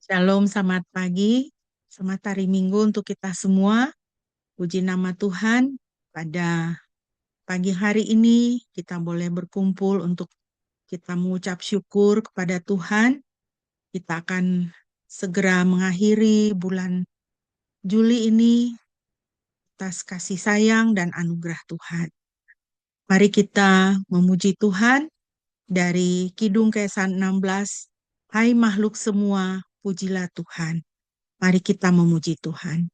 Shalom, selamat pagi, selamat hari Minggu untuk kita semua. Puji nama Tuhan, pada pagi hari ini kita boleh berkumpul untuk kita mengucap syukur kepada Tuhan. Kita akan segera mengakhiri bulan Juli ini atas kasih sayang dan anugerah Tuhan. Mari kita memuji Tuhan dari Kidung Kesan 16. Hai makhluk semua, pujilah Tuhan. Mari kita memuji Tuhan.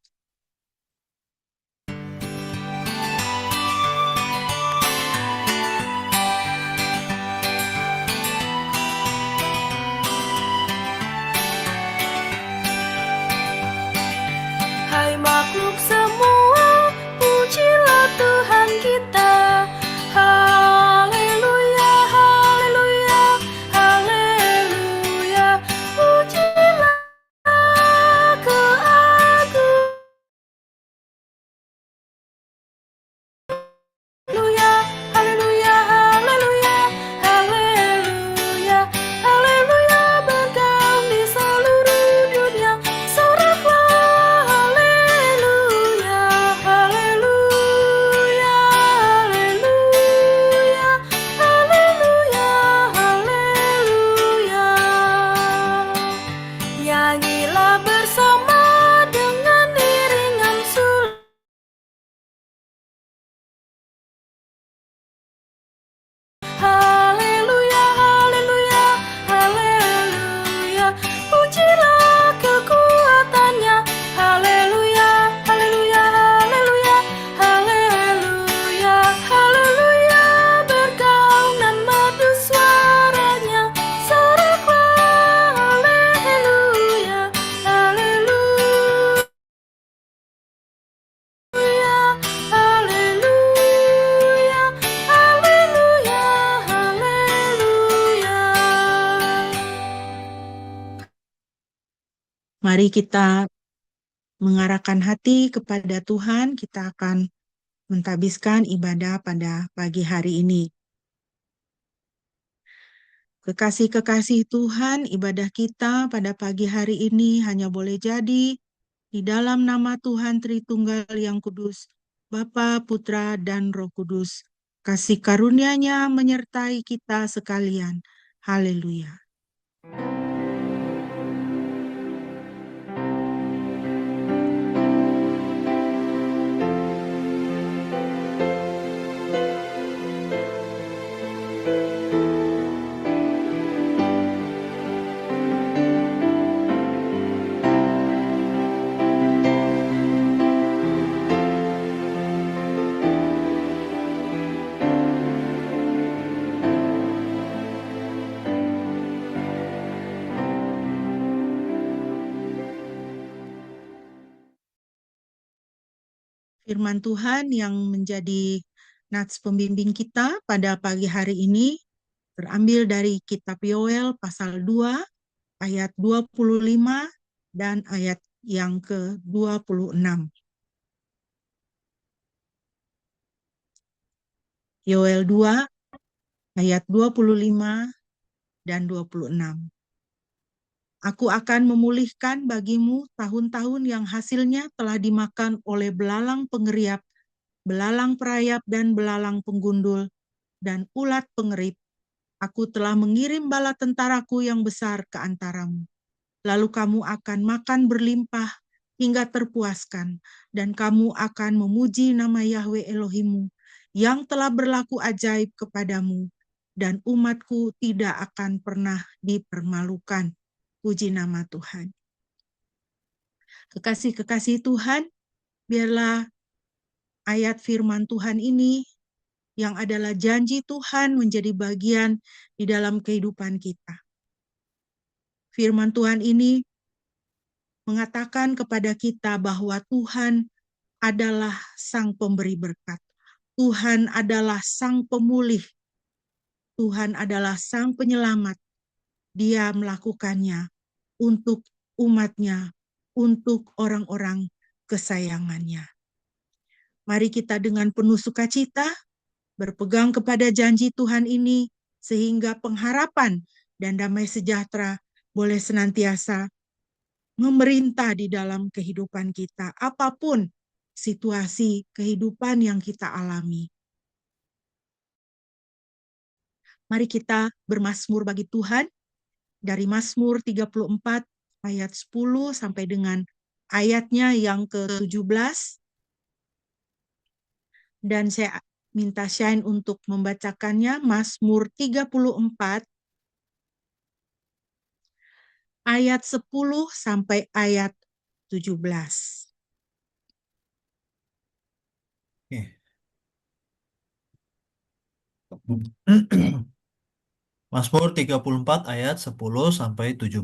Hai makhluk semua, pujilah Tuhan kita. Haleluya, haleluya, haleluya. Pujilah keagungan. Haleluya, haleluya, haleluya, haleluya, haleluya. Bergaung di seluruh dunia, soraklah haleluya, haleluya, haleluya, haleluya, haleluya. Nyanyilah bersama dengan iringan sulung. Haleluya, haleluya, haleluya. Pujilah kekuatannya. Haleluya, haleluya, haleluya, haleluya, haleluya. Bergaung dan merdu suaranya. Soraklah haleluya, haleluya. Haleluya, haleluya, haleluya. Mari kita mengarahkan hati kepada Tuhan, kita akan mentabiskan ibadah pada pagi hari ini. Kekasih-kekasih Tuhan, ibadah kita pada pagi hari ini hanya boleh jadi di dalam nama Tuhan Tritunggal yang Kudus, Bapa, Putra, dan Roh Kudus. Kasih karunia-Nya menyertai kita sekalian. Haleluya. Firman Tuhan yang menjadi nats pembimbing kita pada pagi hari ini terambil dari kitab Yoel pasal 2 ayat 25 dan ayat yang ke-26. Yoel 2 ayat 25 dan 26. Aku akan memulihkan bagimu tahun-tahun yang hasilnya telah dimakan oleh belalang pengeriap, belalang perayap dan belalang penggundul, dan ulat pengerip. Aku telah mengirim bala tentaraku yang besar ke antaramu. Lalu kamu akan makan berlimpah hingga terpuaskan, dan kamu akan memuji nama Yahweh Elohimmu yang telah berlaku ajaib kepadamu, dan umatku tidak akan pernah dipermalukan. Puji nama Tuhan. Kekasih-kekasih Tuhan, biarlah ayat firman Tuhan ini yang adalah janji Tuhan menjadi bagian di dalam kehidupan kita. Firman Tuhan ini mengatakan kepada kita bahwa Tuhan adalah Sang Pemberi berkat. Tuhan adalah Sang Pemulih. Tuhan adalah Sang Penyelamat. Dia melakukannya untuk umatnya, untuk orang-orang kesayangannya. Mari kita dengan penuh sukacita berpegang kepada janji Tuhan ini, sehingga pengharapan dan damai sejahtera boleh senantiasa memerintah di dalam kehidupan kita, apapun situasi kehidupan yang kita alami. Mari kita bermazmur bagi Tuhan dari Mazmur 34 ayat 10 sampai dengan ayatnya yang ke-17. Dan saya minta Shine untuk membacakannya, Mazmur 34 ayat 10 sampai ayat 17. Mazmur 34 ayat 10 sampai 17.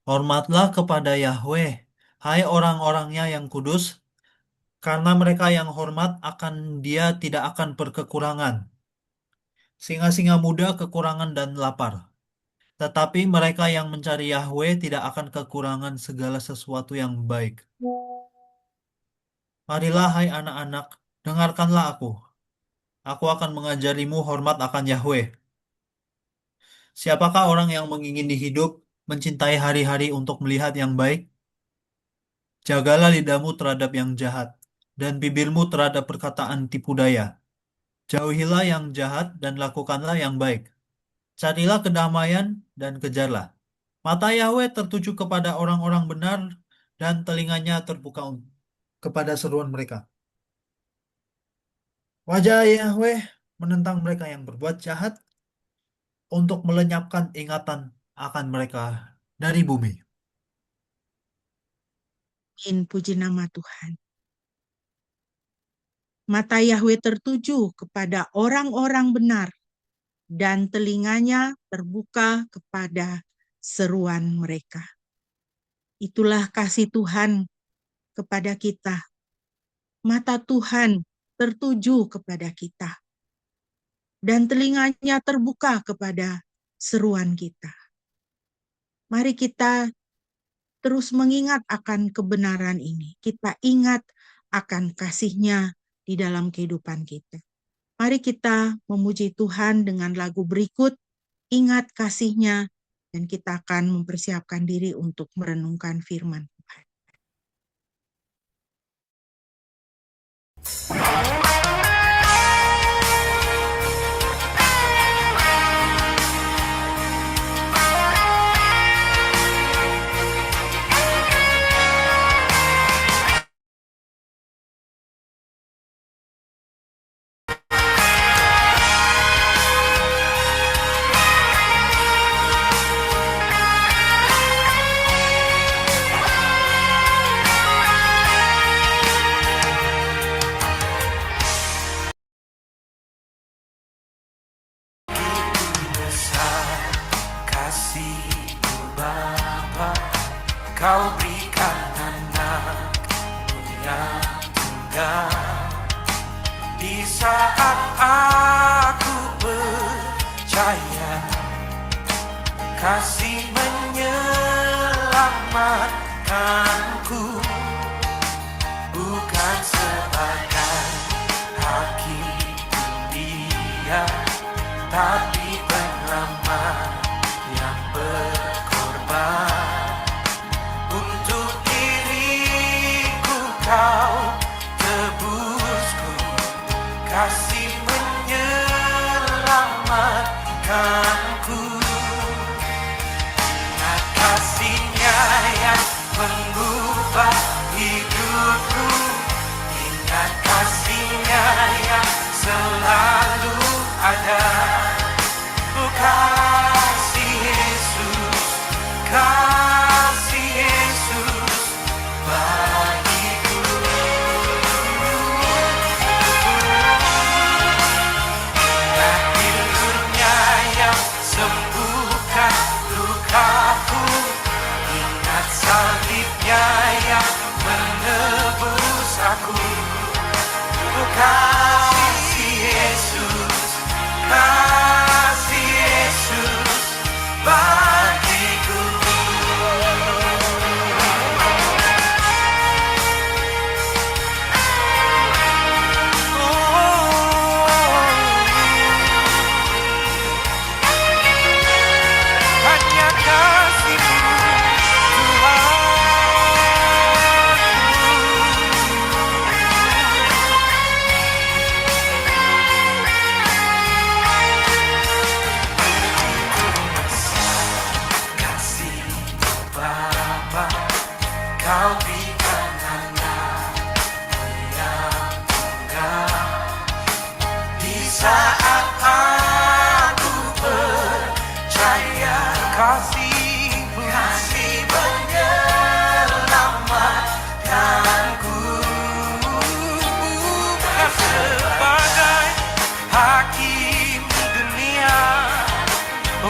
Hormatlah kepada Yahweh, hai orang-orangnya yang kudus, karena mereka yang hormat akan Dia tidak akan berkekurangan. Singa-singa muda kekurangan dan lapar. Tetapi mereka yang mencari Yahweh tidak akan kekurangan segala sesuatu yang baik. Marilah hai anak-anak, dengarkanlah aku. Aku akan mengajarimu hormat akan Yahweh. Siapakah orang yang mengingini hidup, mencintai hari-hari untuk melihat yang baik? Jagalah lidahmu terhadap yang jahat, dan bibirmu terhadap perkataan tipu daya. Jauhilah yang jahat dan lakukanlah yang baik. Carilah kedamaian dan kejarlah. Mata Yahweh tertuju kepada orang-orang benar, dan telinganya terbuka kepada seruan mereka. Wajah Yahweh menentang mereka yang berbuat jahat, untuk melenyapkan ingatan akan mereka dari bumi. Puji nama Tuhan. Mata Yahweh tertuju kepada orang-orang benar, dan telinganya terbuka kepada seruan mereka. Itulah kasih Tuhan kepada kita. Mata Tuhan tertuju kepada kita, dan telinganya terbuka kepada seruan kita. Mari kita terus mengingat akan kebenaran ini. Kita ingat akan kasih-Nya di dalam kehidupan kita. Mari kita memuji Tuhan dengan lagu berikut, Ingat Kasih-Nya, dan kita akan mempersiapkan diri untuk merenungkan firman Tuhan. Kau berikan anakmu yang tunggal. Di saat aku percaya kasih menyelamatkanku, bukan sebagai hakim dunia, tapi penyelamat yang berkorban. Kau tebusku, kasih menyelamatkanku. Ingat kasih-Nya yang mengubah hidupku. Ingat kasih-Nya yang selalu ada. Bukan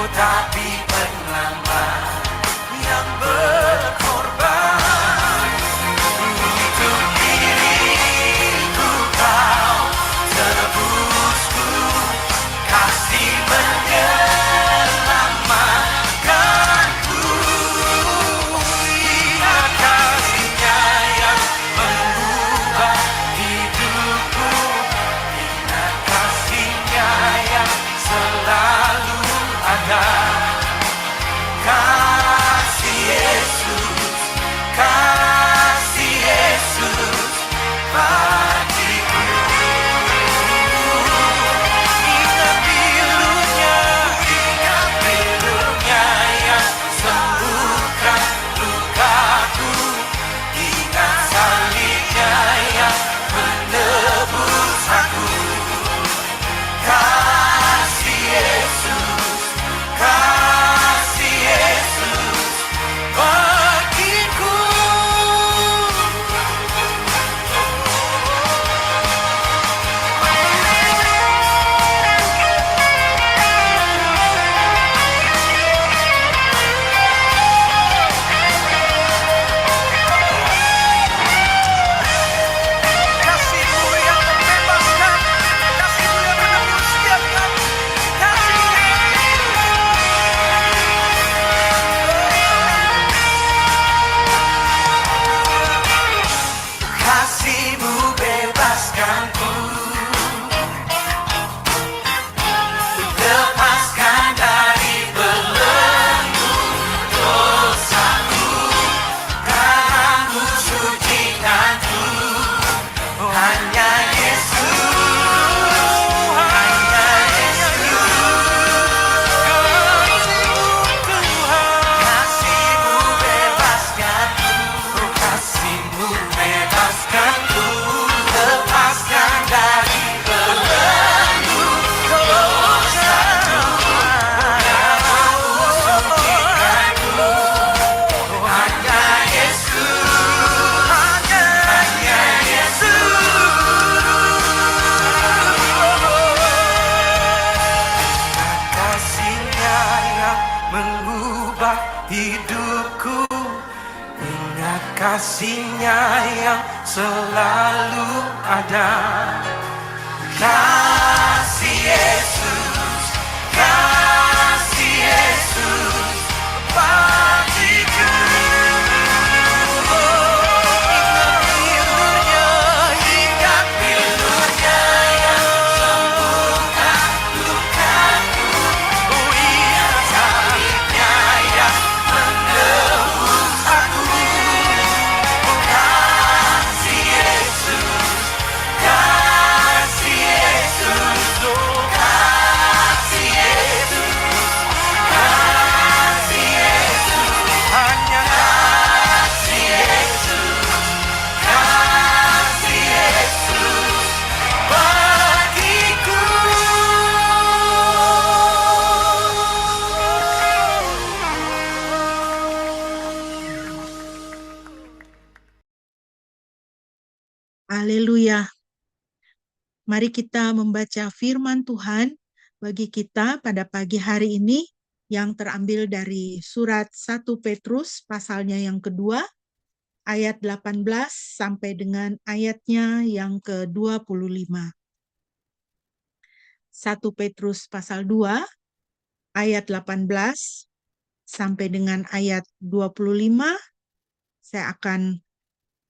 oh tapi penyelamat yang berkorban. Untuk diriku kau tebusku, kasih menyelamatkanku. Ingat kasih-Nya yang mengubah hidupku, ingat kasih-Nya yang selalu ada. Kasih Yesus, kasih Yesus bagiku. Ingat pilunya yang sembuhkan lukaku, ingat salibnya yang menebus aku. Kasih Yesus, kasih Yesus bagiku. Kasih-Mu yang membebaskan, kasih-Mu yang menebus setiap kami. Kasih-Mu bebaskanku, lepaskan dari belenggu dosaku. Tangan-Mu sucikanku, hanya Yesus, hanya Yesus. Kasih-Mu bebaskanku, kasih-Mu bebaskanku, lepaskan dari belenggu dosaku. Tangan-Mu sucikanku, hanya Yesus, hanya Yesus. Kasih-Nya yang mengubah hidupku, ingat kasih-Nya yang selalu ada. Kasih Yesus, kasih Yesus bagiku. Ingat pilunya yang sembuhkan lukaku, oh ingat salibnya yang menebus aku. Kasih Yesus, kasih Yesus, oh kasih Yesus, kasih Yesus, hanya kasih Yesus, kasih Yesus bagiku. Haleluya. Mari kita membaca firman Tuhan bagi kita pada pagi hari ini yang terambil dari surat 1 Petrus pasalnya yang kedua, ayat 18 sampai dengan ayatnya yang ke-25. 1 Petrus pasal 2, ayat 18 sampai dengan ayat 25. Saya akan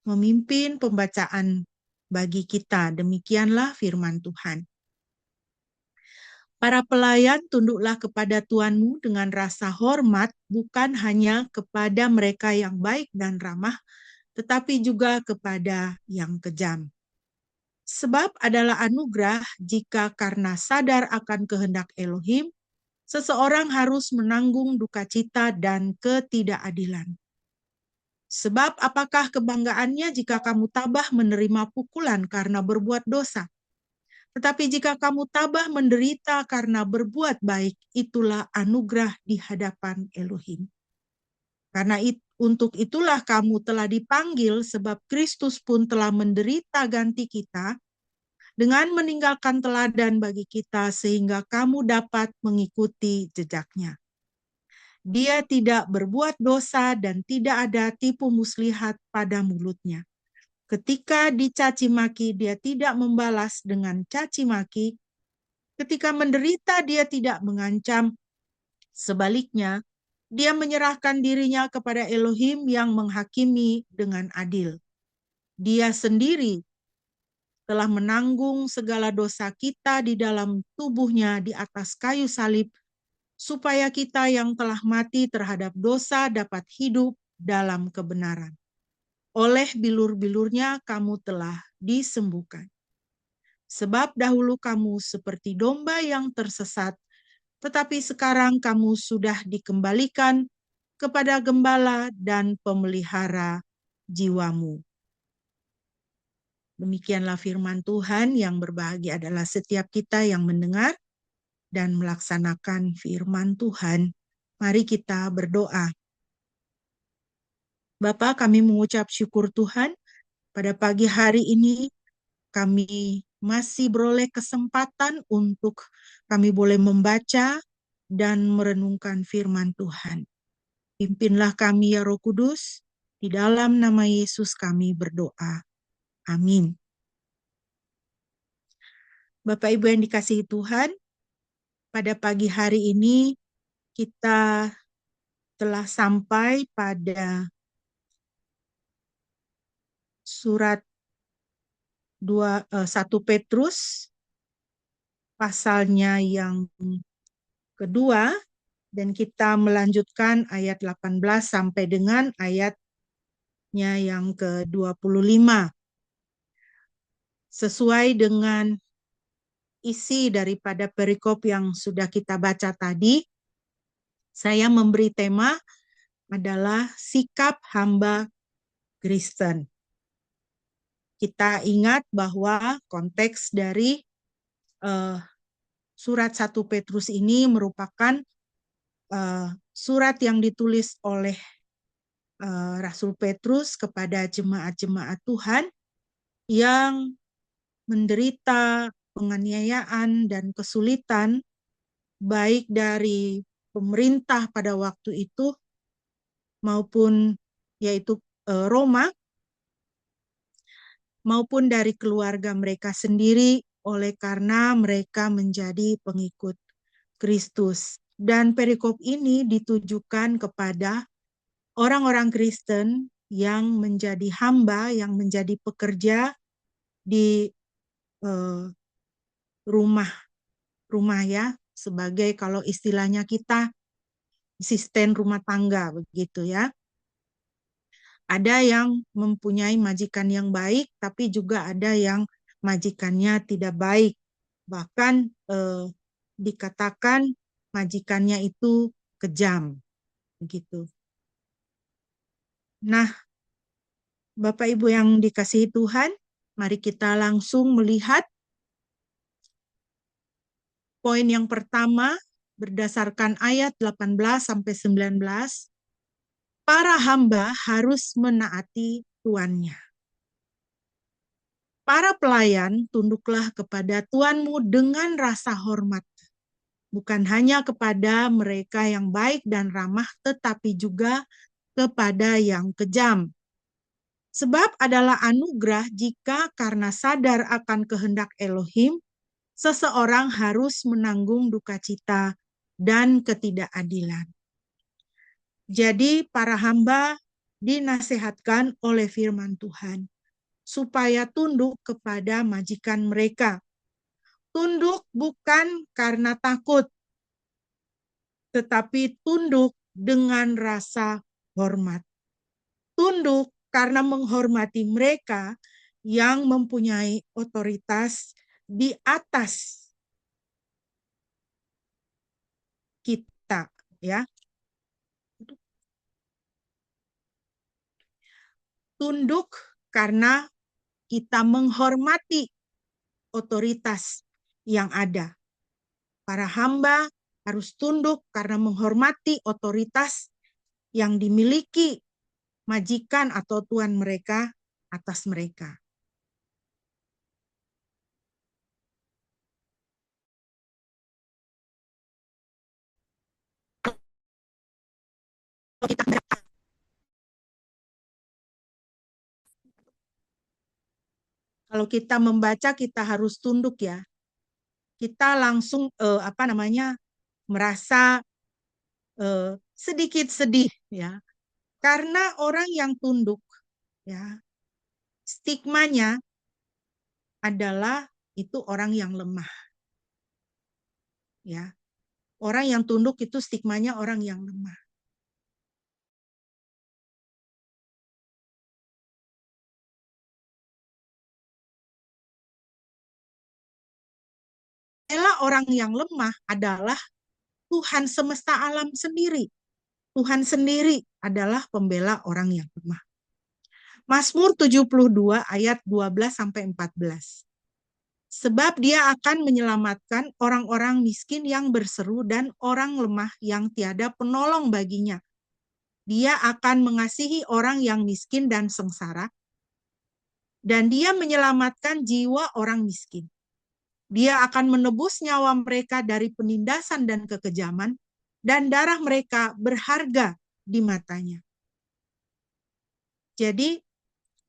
memimpin pembacaan bagi kita. Demikianlah firman Tuhan. Para pelayan, tunduklah kepada Tuanmu dengan rasa hormat, bukan hanya kepada mereka yang baik dan ramah, tetapi juga kepada yang kejam. Sebab adalah anugerah jika karena sadar akan kehendak Elohim, seseorang harus menanggung duka cita dan ketidakadilan. Sebab apakah kebanggaannya jika kamu tabah menerima pukulan karena berbuat dosa? Tetapi jika kamu tabah menderita karena berbuat baik, itulah anugerah di hadapan Elohim. Karena untuk itulah kamu telah dipanggil, sebab Kristus pun telah menderita ganti kita, dengan meninggalkan teladan bagi kita sehingga kamu dapat mengikuti jejaknya. Dia tidak berbuat dosa dan tidak ada tipu muslihat pada mulutnya. Ketika dicaci maki, dia tidak membalas dengan caci maki. Ketika menderita, dia tidak mengancam. Sebaliknya, dia menyerahkan dirinya kepada Elohim yang menghakimi dengan adil. Dia sendiri telah menanggung segala dosa kita di dalam tubuhnya di atas kayu salib, supaya kita yang telah mati terhadap dosa dapat hidup dalam kebenaran. Oleh bilur-bilurnya kamu telah disembuhkan. Sebab dahulu kamu seperti domba yang tersesat, tetapi sekarang kamu sudah dikembalikan kepada gembala dan pemelihara jiwamu. Demikianlah firman Tuhan. Yang berbahagia adalah setiap kita yang mendengar dan melaksanakan firman Tuhan. Mari kita berdoa. Bapa, kami mengucap syukur Tuhan, pada pagi hari ini kami masih beroleh kesempatan untuk kami boleh membaca dan merenungkan firman Tuhan. Pimpinlah kami ya Roh Kudus, di dalam nama Yesus kami berdoa. Amin. Bapak Ibu yang dikasihi Tuhan, pada pagi hari ini kita telah sampai pada surat 1 Petrus pasalnya yang kedua, dan kita melanjutkan ayat 18 sampai dengan ayatnya yang ke-25. Sesuai dengan isi daripada perikop yang sudah kita baca tadi, saya memberi tema adalah sikap hamba Kristen. Kita ingat bahwa konteks dari surat 1 Petrus ini merupakan surat yang ditulis oleh Rasul Petrus kepada jemaat-jemaat Tuhan yang menderita penganiayaan dan kesulitan baik dari pemerintah pada waktu itu maupun yaitu Roma, maupun dari keluarga mereka sendiri oleh karena mereka menjadi pengikut Kristus. Dan perikop ini ditujukan kepada orang-orang Kristen yang menjadi hamba, yang menjadi pekerja di rumah ya, sebagai kalau istilahnya kita asisten rumah tangga begitu ya. Ada yang mempunyai majikan yang baik, tapi juga ada yang majikannya tidak baik. Bahkan dikatakan majikannya itu kejam begitu. Nah, Bapak Ibu yang dikasihi Tuhan, mari kita langsung melihat poin yang pertama berdasarkan ayat 18 sampai 19. Para hamba harus menaati tuannya. Para pelayan, tunduklah kepada tuanmu dengan rasa hormat, bukan hanya kepada mereka yang baik dan ramah, tetapi juga kepada yang kejam. Sebab adalah anugerah jika karena sadar akan kehendak Elohim, seseorang harus menanggung duka cita dan ketidakadilan. Jadi para hamba dinasihatkan oleh firman Tuhan supaya tunduk kepada majikan mereka. Tunduk bukan karena takut, tetapi tunduk dengan rasa hormat. Tunduk karena menghormati mereka yang mempunyai otoritas di atas kita, ya. Tunduk karena kita menghormati otoritas yang ada. Para hamba harus tunduk karena menghormati otoritas yang dimiliki majikan atau tuan mereka atas mereka. Kalau kita membaca, kita harus tunduk ya. Kita langsung merasa sedikit sedih ya, karena orang yang tunduk ya, stigmanya adalah itu orang yang lemah ya. Orang yang tunduk itu stigmanya orang yang lemah. Orang yang lemah adalah Tuhan semesta alam sendiri. Tuhan sendiri adalah pembela orang yang lemah. Mazmur 72 ayat 12 sampai 14. Sebab dia akan menyelamatkan orang-orang miskin yang berseru dan orang lemah yang tiada penolong baginya. Dia akan mengasihi orang yang miskin dan sengsara, dan dia menyelamatkan jiwa orang miskin. Dia akan menebus nyawa mereka dari penindasan dan kekejaman, dan darah mereka berharga di matanya. Jadi,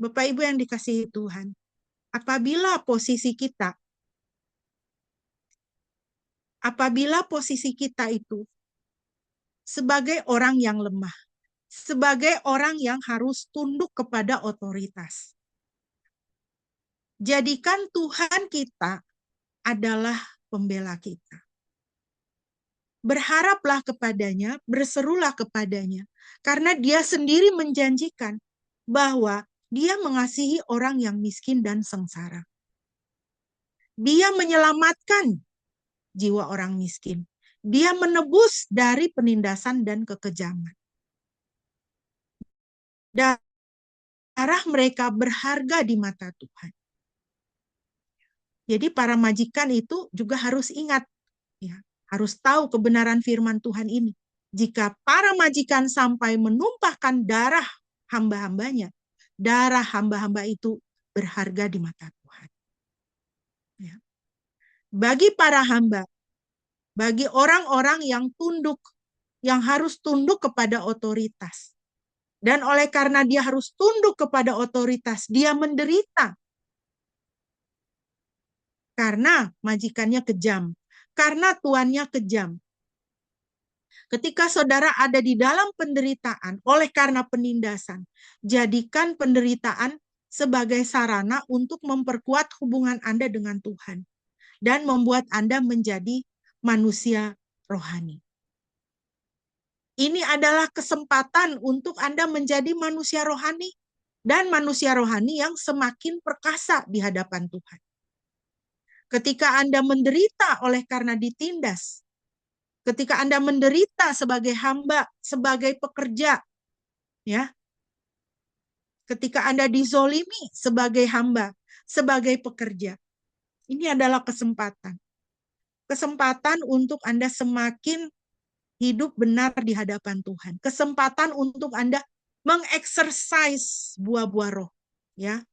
Bapak Ibu yang dikasihi Tuhan, apabila posisi kita itu sebagai orang yang lemah, sebagai orang yang harus tunduk kepada otoritas, jadikan Tuhan kita adalah pembela kita. Berharaplah kepadanya, berserulah kepadanya, karena dia sendiri menjanjikan bahwa dia mengasihi orang yang miskin dan sengsara. Dia menyelamatkan jiwa orang miskin. Dia menebus dari penindasan dan kekejaman. Darah mereka berharga di mata Tuhan. Jadi para majikan itu juga harus ingat, ya, harus tahu kebenaran firman Tuhan ini. Jika para majikan sampai menumpahkan darah hamba-hambanya, darah hamba-hamba itu berharga di mata Tuhan. Ya. Bagi para hamba, bagi orang-orang yang tunduk, yang harus tunduk kepada otoritas. Dan oleh karena dia harus tunduk kepada otoritas, dia menderita. Karena majikannya kejam, karena tuannya kejam. Ketika saudara ada di dalam penderitaan oleh karena penindasan, jadikan penderitaan sebagai sarana untuk memperkuat hubungan Anda dengan Tuhan dan membuat Anda menjadi manusia rohani. Ini adalah kesempatan untuk Anda menjadi manusia rohani dan manusia rohani yang semakin perkasa di hadapan Tuhan. Ketika Anda menderita oleh karena ditindas, ketika Anda menderita sebagai hamba, sebagai pekerja, ya, ketika Anda dizolimi sebagai hamba, sebagai pekerja, ini adalah kesempatan. Kesempatan untuk Anda semakin hidup benar di hadapan Tuhan. Kesempatan untuk Anda mengeksersis buah-buah roh, ya.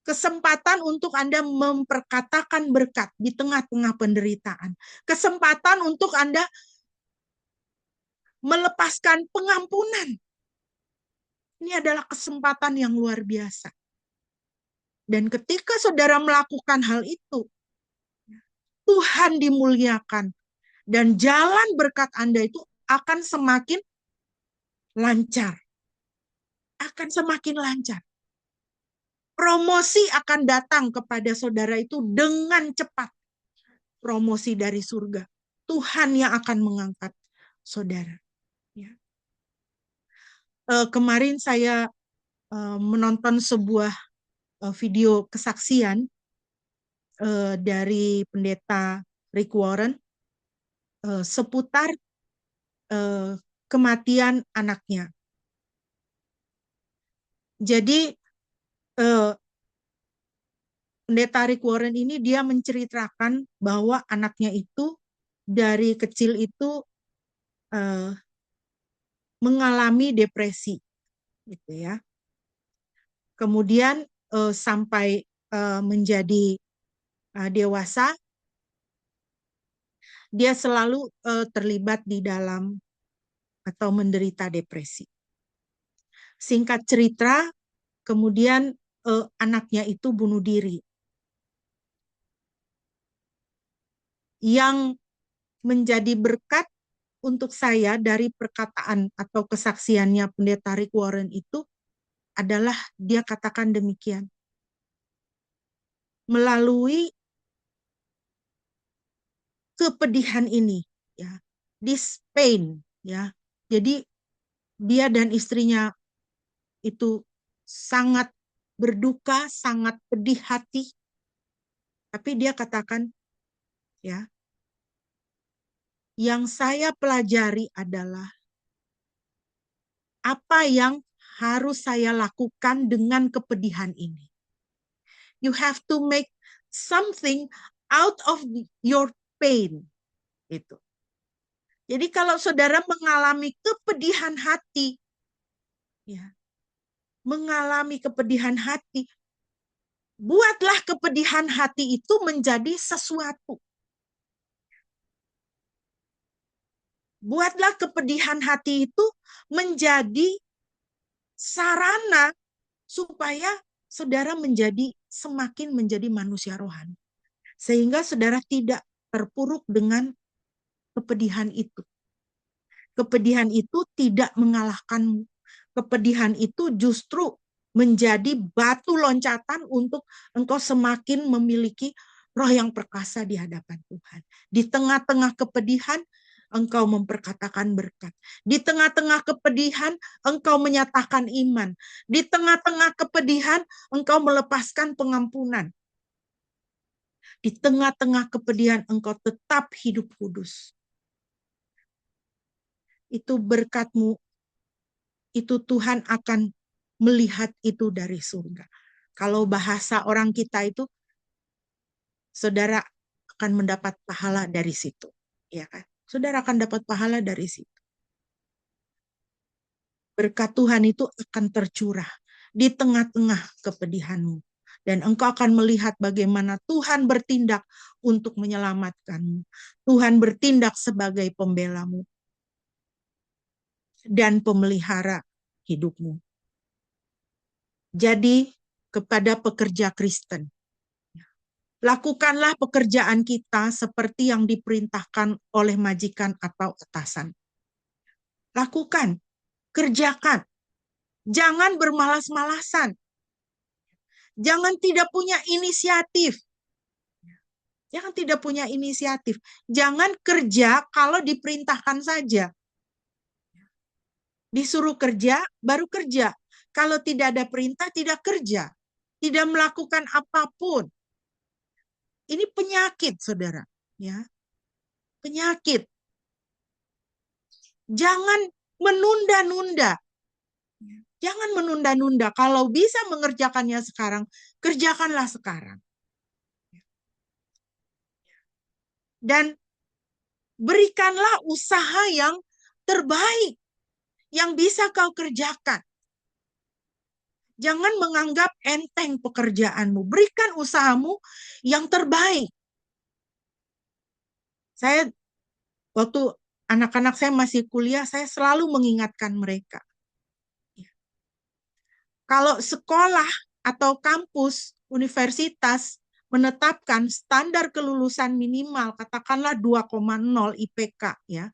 Kesempatan untuk Anda memperkatakan berkat di tengah-tengah penderitaan. Kesempatan untuk Anda melepaskan pengampunan. Ini adalah kesempatan yang luar biasa. Dan ketika saudara melakukan hal itu, Tuhan dimuliakan. Dan jalan berkat Anda itu akan semakin lancar. Akan semakin lancar. Promosi akan datang kepada saudara itu dengan cepat. Promosi dari surga. Tuhan yang akan mengangkat saudara. Ya. Kemarin saya menonton sebuah video kesaksian dari pendeta Rick Warren seputar kematian anaknya. Jadi pendeta Rick Warren ini dia menceritakan bahwa anaknya itu dari kecil itu mengalami depresi, gitu ya. Kemudian sampai menjadi dewasa, dia selalu terlibat di dalam atau menderita depresi. Singkat cerita, kemudian anaknya itu bunuh diri. Yang menjadi berkat untuk saya dari perkataan atau kesaksiannya Pendeta Rick Warren itu adalah dia katakan demikian. Melalui kepedihan ini, ya, this pain, ya. Jadi dia dan istrinya itu sangat berduka, sangat pedih hati. Tapi dia katakan, ya, yang saya pelajari adalah apa yang harus saya lakukan dengan kepedihan ini. You have to make something out of your pain. Itu. Jadi kalau saudara mengalami kepedihan hati, ya, mengalami kepedihan hati, buatlah kepedihan hati itu menjadi sesuatu. Buatlah kepedihan hati itu menjadi sarana supaya saudara semakin menjadi manusia rohani. Sehingga saudara tidak terpuruk dengan kepedihan itu. Kepedihan itu tidak mengalahkanmu. Kepedihan itu justru menjadi batu loncatan untuk engkau semakin memiliki roh yang perkasa di hadapan Tuhan. Di tengah-tengah kepedihan, engkau memperkatakan berkat. Di tengah-tengah kepedihan, engkau menyatakan iman. Di tengah-tengah kepedihan, engkau melepaskan pengampunan. Di tengah-tengah kepedihan, engkau tetap hidup kudus. Itu berkatmu. Itu Tuhan akan melihat itu dari surga. Kalau bahasa orang kita itu, saudara akan mendapat pahala dari situ. Ya kan? Saudara akan dapat pahala dari situ. Berkat Tuhan itu akan tercurah di tengah-tengah kepedihanmu. Dan engkau akan melihat bagaimana Tuhan bertindak untuk menyelamatkanmu. Tuhan bertindak sebagai pembelamu dan pemelihara hidupmu. Jadi kepada pekerja Kristen, lakukanlah pekerjaan kita seperti yang diperintahkan oleh majikan atau atasan. Lakukan, kerjakan. Jangan bermalas-malasan. Jangan tidak punya inisiatif. Jangan tidak punya inisiatif. Jangan kerja kalau diperintahkan saja. Disuruh kerja, baru kerja. Kalau tidak ada perintah, tidak kerja. Tidak melakukan apapun. Ini penyakit, saudara. Ya, penyakit. Jangan menunda-nunda. Jangan menunda-nunda. Kalau bisa mengerjakannya sekarang, kerjakanlah sekarang. Dan berikanlah usaha yang terbaik yang bisa kau kerjakan. Jangan menganggap enteng pekerjaanmu. Berikan usahamu yang terbaik. Saya, waktu anak-anak saya masih kuliah, saya selalu mengingatkan mereka. Kalau sekolah atau kampus, universitas menetapkan standar kelulusan minimal, katakanlah 2,0 IPK, ya.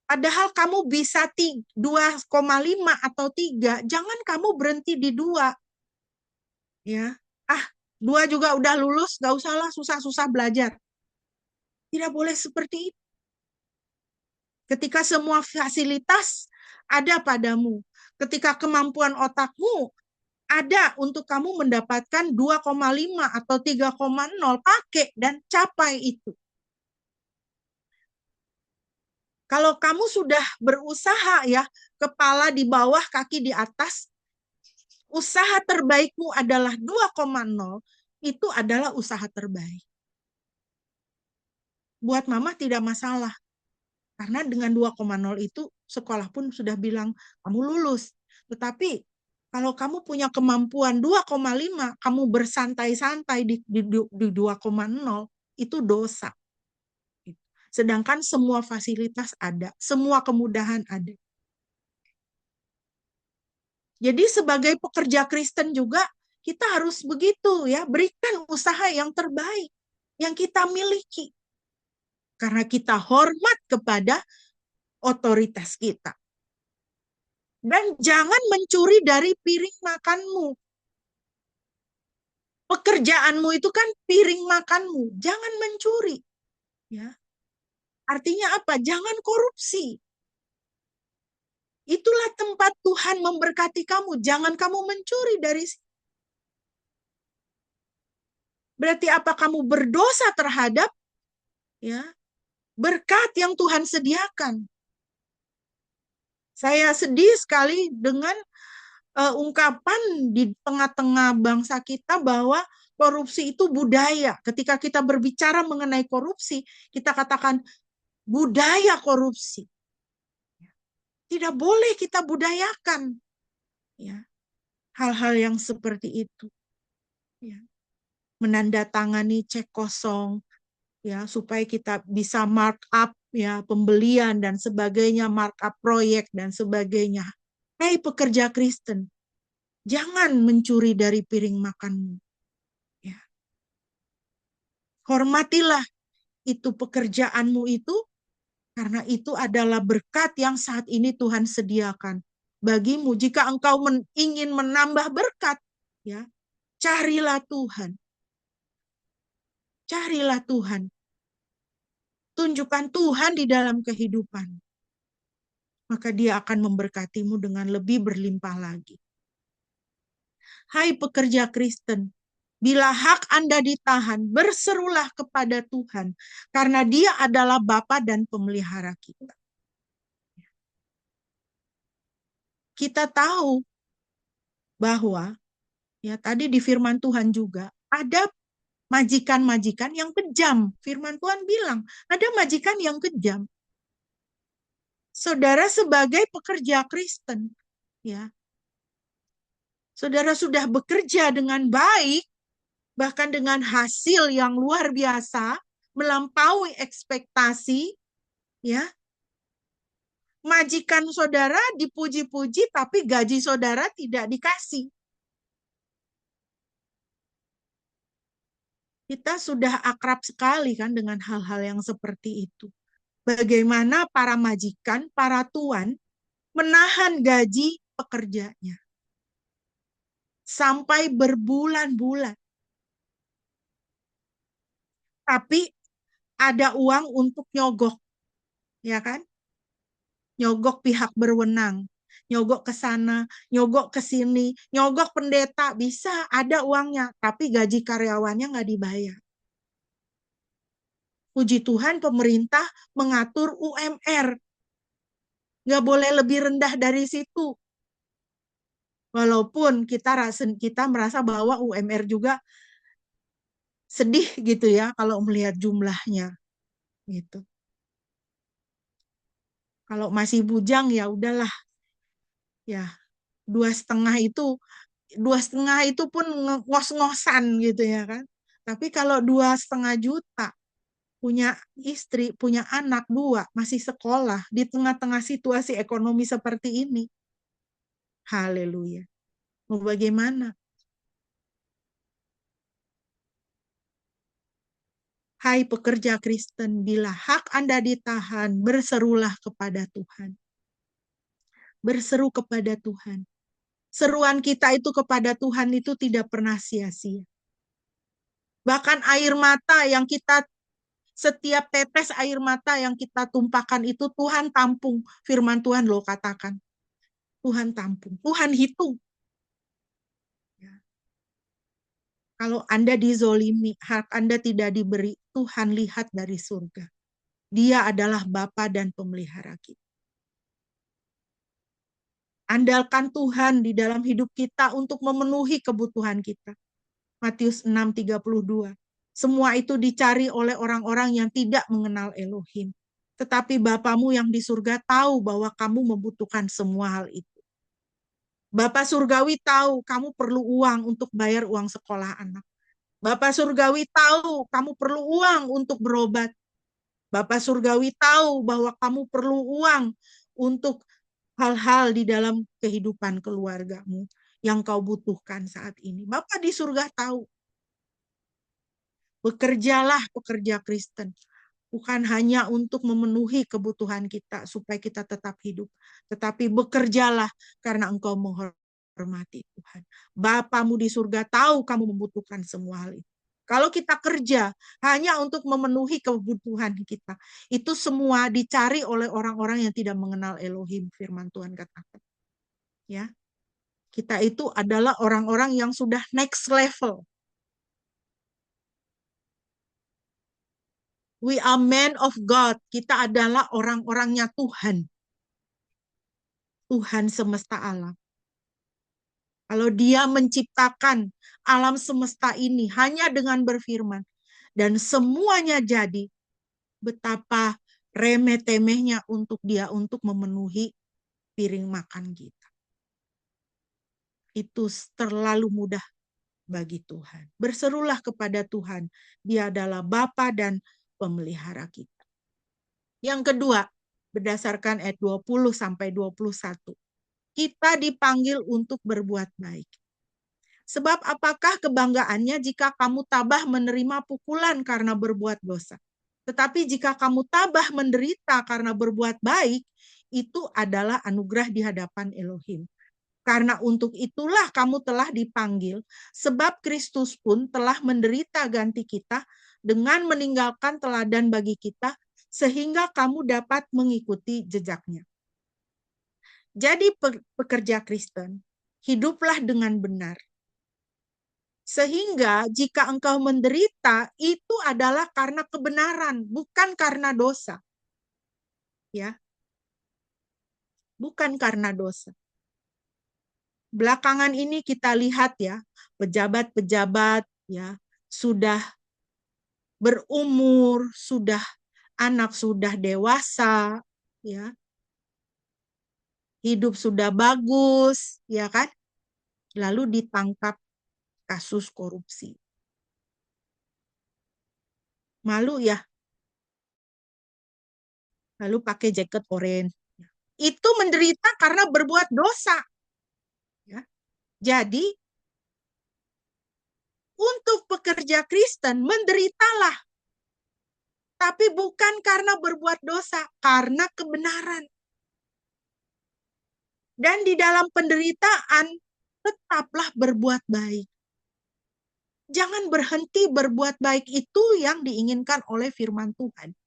Padahal kamu bisa 2,5 atau 3, jangan kamu berhenti di 2. Ya. 2 juga udah lulus, gak usahlah susah-susah belajar. Tidak boleh seperti itu. Ketika semua fasilitas ada padamu, ketika kemampuan otakmu ada untuk kamu mendapatkan 2,5 atau 3,0, pakai dan capai itu. Kalau kamu sudah berusaha, ya, kepala di bawah, kaki di atas, usaha terbaikmu adalah 2,0, itu adalah usaha terbaik. Buat mama tidak masalah. Karena dengan 2,0 itu, sekolah pun sudah bilang, kamu lulus. Tetapi, kalau kamu punya kemampuan 2,5, kamu bersantai-santai di 2,0, itu dosa. Sedangkan semua fasilitas ada, semua kemudahan ada. Jadi sebagai pekerja Kristen juga kita harus begitu ya, berikan usaha yang terbaik yang kita miliki. Karena kita hormat kepada otoritas kita. Dan jangan mencuri dari piring makanmu. Pekerjaanmu itu kan piring makanmu. Jangan mencuri. Ya. Artinya apa? Jangan korupsi. Itulah tempat Tuhan memberkati kamu. Jangan kamu mencuri dari situ. Berarti apa, kamu berdosa terhadap ya berkat yang Tuhan sediakan. Saya sedih sekali dengan ungkapan di tengah-tengah bangsa kita bahwa korupsi itu budaya. Ketika kita berbicara mengenai korupsi, kita katakan budaya korupsi. Tidak boleh kita budayakan ya hal-hal yang seperti itu. Ya. Menandatangani cek kosong ya supaya kita bisa markup ya pembelian dan sebagainya, markup proyek dan sebagainya. Hei pekerja Kristen, jangan mencuri dari piring makanmu. Ya. Hormatilah itu pekerjaanmu itu, karena itu adalah berkat yang saat ini Tuhan sediakan bagimu. Jika engkau ingin menambah berkat, ya, carilah Tuhan. Carilah Tuhan. Tunjukkan Tuhan di dalam kehidupan. Maka dia akan memberkatimu dengan lebih berlimpah lagi. Hai pekerja Kristen, bila hak Anda ditahan, berserulah kepada Tuhan, karena Dia adalah Bapa dan Pemelihara kita. Kita tahu bahwa, ya tadi di firman Tuhan juga, ada majikan-majikan yang kejam. Firman Tuhan bilang, ada majikan yang kejam. Saudara sebagai pekerja Kristen, ya, saudara sudah bekerja dengan baik, bahkan dengan hasil yang luar biasa, melampaui ekspektasi, ya. Majikan saudara dipuji-puji, tapi gaji saudara tidak dikasih. Kita sudah akrab sekali kan dengan hal-hal yang seperti itu. Bagaimana para majikan, para tuan, menahan gaji pekerjanya. Sampai berbulan-bulan. Tapi ada uang untuk nyogok. Ya kan? Nyogok pihak berwenang. Nyogok ke sana, nyogok ke sini, nyogok pendeta, bisa ada uangnya. Tapi gaji karyawannya nggak dibayar. Puji Tuhan pemerintah mengatur UMR. Nggak boleh lebih rendah dari situ. Walaupun kita merasa bahwa UMR juga sedih gitu ya kalau melihat jumlahnya. Gitu. Kalau masih bujang ya udahlah. Ya, 2,5 itu pun ngos-ngosan gitu ya kan. Tapi kalau 2,5 juta punya istri, punya anak 2, masih sekolah di tengah-tengah situasi ekonomi seperti ini. Haleluya. Mau bagaimana? Hai pekerja Kristen, bila hak Anda ditahan, berserulah kepada Tuhan. Berseru kepada Tuhan. Seruan kita itu kepada Tuhan itu tidak pernah sia-sia. Bahkan air mata yang kita setiap tetes air mata yang kita tumpahkan itu Tuhan tampung. Firman Tuhan loh katakan. Tuhan tampung. Tuhan hitung. Ya. Kalau Anda dizolimi, hak Anda tidak diberi, Tuhan lihat dari surga. Dia adalah Bapa dan Pemelihara kita. Andalkan Tuhan di dalam hidup kita untuk memenuhi kebutuhan kita. Matius 6:32. Semua itu dicari oleh orang-orang yang tidak mengenal Elohim. Tetapi Bapamu yang di surga tahu bahwa kamu membutuhkan semua hal itu. Bapa Surgawi tahu kamu perlu uang untuk bayar uang sekolah anak. Bapa Surgawi tahu kamu perlu uang untuk berobat. Bapa Surgawi tahu bahwa kamu perlu uang untuk hal-hal di dalam kehidupan keluargamu yang kau butuhkan saat ini. Bapa di surga tahu. Bekerjalah pekerja Kristen. Bukan hanya untuk memenuhi kebutuhan kita supaya kita tetap hidup. Tetapi bekerjalah karena engkau menghormati Tuhan. Bapamu di surga tahu kamu membutuhkan semua hal itu. Kalau kita kerja hanya untuk memenuhi kebutuhan kita, itu semua dicari oleh orang-orang yang tidak mengenal Elohim, firman Tuhan katakan. Ya, kita itu adalah orang-orang yang sudah next level. We are men of God. Kita adalah orang-orangnya Tuhan. Tuhan semesta alam. Kalau dia menciptakan alam semesta ini hanya dengan berfirman. Dan semuanya jadi. Betapa remeh-temehnya untuk dia untuk memenuhi piring makan kita. Itu terlalu mudah bagi Tuhan. Berserulah kepada Tuhan. Dia adalah Bapa dan pemelihara kita. Yang kedua, berdasarkan ayat 20 sampai 21. Kita dipanggil untuk berbuat baik. Sebab apakah kebanggaannya jika kamu tabah menerima pukulan karena berbuat dosa? Tetapi jika kamu tabah menderita karena berbuat baik, itu adalah anugerah di hadapan Elohim. Karena untuk itulah kamu telah dipanggil, sebab Kristus pun telah menderita ganti kita dengan meninggalkan teladan bagi kita, sehingga kamu dapat mengikuti jejaknya. Jadi pekerja Kristen, hiduplah dengan benar. Sehingga jika engkau menderita, itu adalah karena kebenaran, bukan karena dosa. Ya. Bukan karena dosa. Belakangan ini kita lihat ya, pejabat-pejabat ya sudah berumur, anak sudah dewasa, ya. Hidup sudah bagus, ya kan? Lalu ditangkap kasus korupsi. Malu ya. Lalu pakai jaket oranye. Itu menderita karena berbuat dosa. Ya. Jadi, untuk pekerja Kristen, menderitalah. Tapi bukan karena berbuat dosa, karena kebenaran. Dan di dalam penderitaan, tetaplah berbuat baik. Jangan berhenti berbuat baik, itu yang diinginkan oleh firman Tuhan.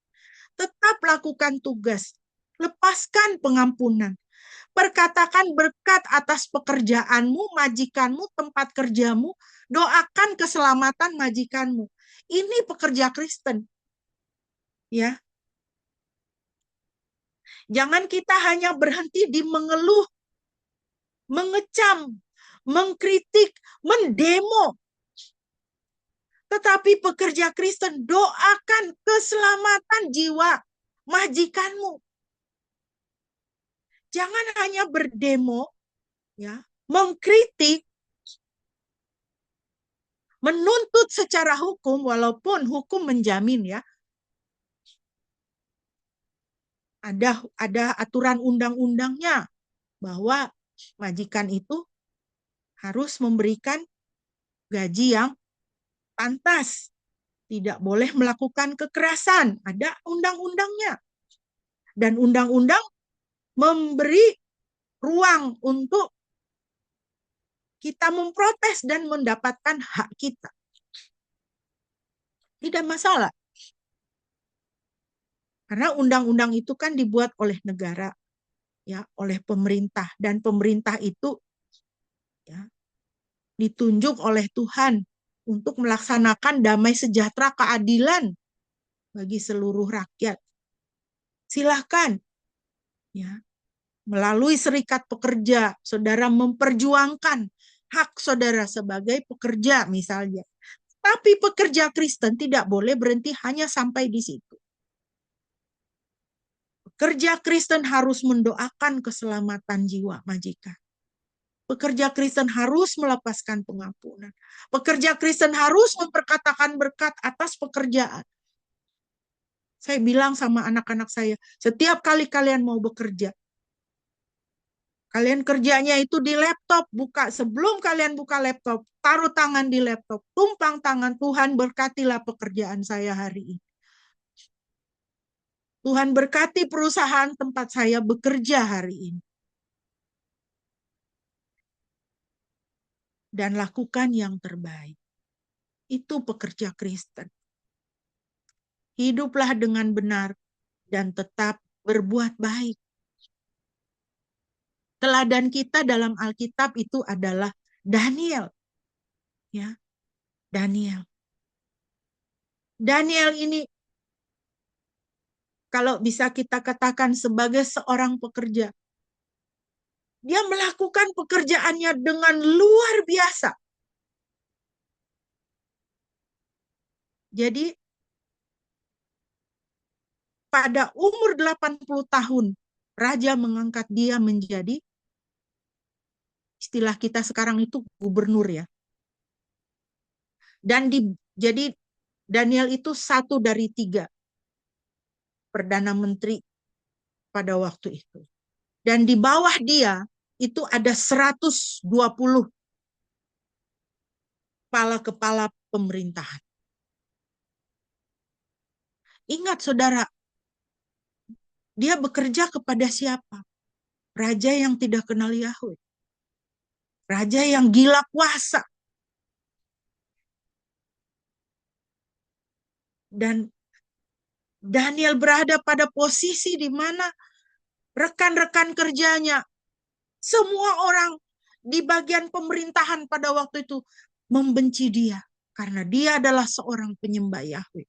Tetap lakukan tugas, lepaskan pengampunan. Perkatakan berkat atas pekerjaanmu, majikanmu, tempat kerjamu, doakan keselamatan majikanmu. Ini pekerja Kristen. Ya. Jangan kita hanya berhenti di mengeluh, mengecam, mengkritik, mendemo. Tetapi pekerja Kristen, doakan keselamatan jiwa majikanmu. Jangan hanya berdemo, ya, mengkritik, menuntut secara hukum, walaupun hukum menjamin ya. Ada aturan undang-undangnya bahwa majikan itu harus memberikan gaji yang pantas. Tidak boleh melakukan kekerasan. Ada undang-undangnya. Dan undang-undang memberi ruang untuk kita memprotes dan mendapatkan hak kita. Tidak masalah. Karena undang-undang itu kan dibuat oleh negara, ya, oleh pemerintah, dan pemerintah itu ya ditunjuk oleh Tuhan untuk melaksanakan damai sejahtera keadilan bagi seluruh rakyat. Silahkan, ya, melalui serikat pekerja, saudara memperjuangkan hak saudara sebagai pekerja misalnya. Tapi pekerja Kristen tidak boleh berhenti hanya sampai di situ. Pekerja Kristen harus mendoakan keselamatan jiwa majikan. Pekerja Kristen harus melepaskan pengampunan. Pekerja Kristen harus memperkatakan berkat atas pekerjaan. Saya bilang sama anak-anak saya, setiap kali kalian mau bekerja, kalian kerjanya itu di laptop, buka sebelum kalian buka laptop, taruh tangan di laptop, tumpang tangan, Tuhan berkatilah pekerjaan saya hari ini. Tuhan berkati perusahaan tempat saya bekerja hari ini. Dan lakukan yang terbaik. Itu pekerja Kristen. Hiduplah dengan benar dan tetap berbuat baik. Teladan kita dalam Alkitab itu adalah Daniel. Ya, Daniel. Daniel ini kalau bisa kita katakan sebagai seorang pekerja, dia melakukan pekerjaannya dengan luar biasa. Jadi pada umur 80 tahun, raja mengangkat dia menjadi, istilah kita sekarang itu gubernur ya. Dan jadi Daniel itu satu dari 3 perdana menteri pada waktu itu. Dan di bawah dia itu ada 120 kepala pemerintahan. Ingat saudara, dia bekerja kepada siapa? Raja yang tidak kenal Yahweh. Raja yang gila kuasa. Dan Daniel berada pada posisi di mana rekan-rekan kerjanya, semua orang di bagian pemerintahan pada waktu itu membenci dia. Karena dia adalah seorang penyembah Yahweh.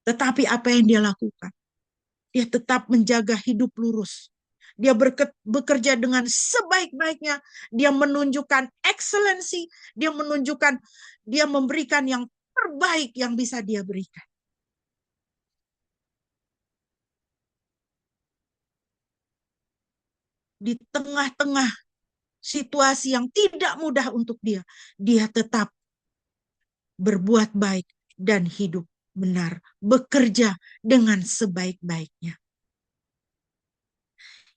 Tetapi apa yang dia lakukan? Dia tetap menjaga hidup lurus. Dia bekerja dengan sebaik-baiknya. Dia menunjukkan excellency. Dia memberikan yang terbaik yang bisa dia berikan. Di tengah-tengah situasi yang tidak mudah untuk dia, dia tetap berbuat baik dan hidup benar, bekerja dengan sebaik-baiknya.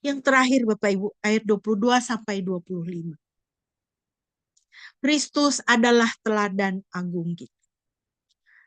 Yang terakhir Bapak Ibu, ayat 22 sampai 25. Kristus adalah teladan agung kita.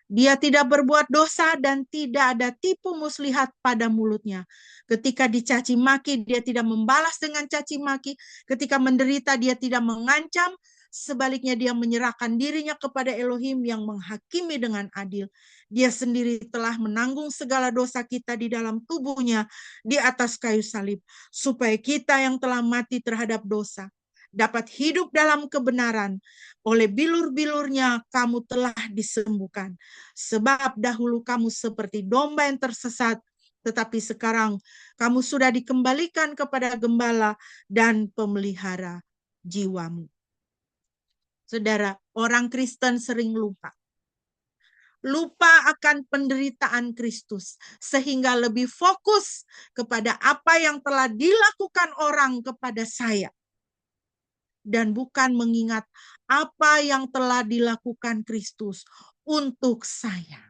Dia tidak berbuat dosa dan tidak ada tipu muslihat pada mulutnya. Ketika dicaci maki, dia tidak membalas dengan caci maki. Ketika menderita, dia tidak mengancam. Sebaliknya dia menyerahkan dirinya kepada Elohim yang menghakimi dengan adil. Dia sendiri telah menanggung segala dosa kita di dalam tubuhnya di atas kayu salib. Supaya kita yang telah mati terhadap dosa dapat hidup dalam kebenaran. Oleh bilur-bilurnya kamu telah disembuhkan. Sebab dahulu kamu seperti domba yang tersesat, tetapi sekarang kamu sudah dikembalikan kepada gembala dan pemelihara jiwamu. Saudara, orang Kristen sering lupa. Lupa akan penderitaan Kristus, sehingga lebih fokus kepada apa yang telah dilakukan orang kepada saya. Dan bukan mengingat apa yang telah dilakukan Kristus untuk saya.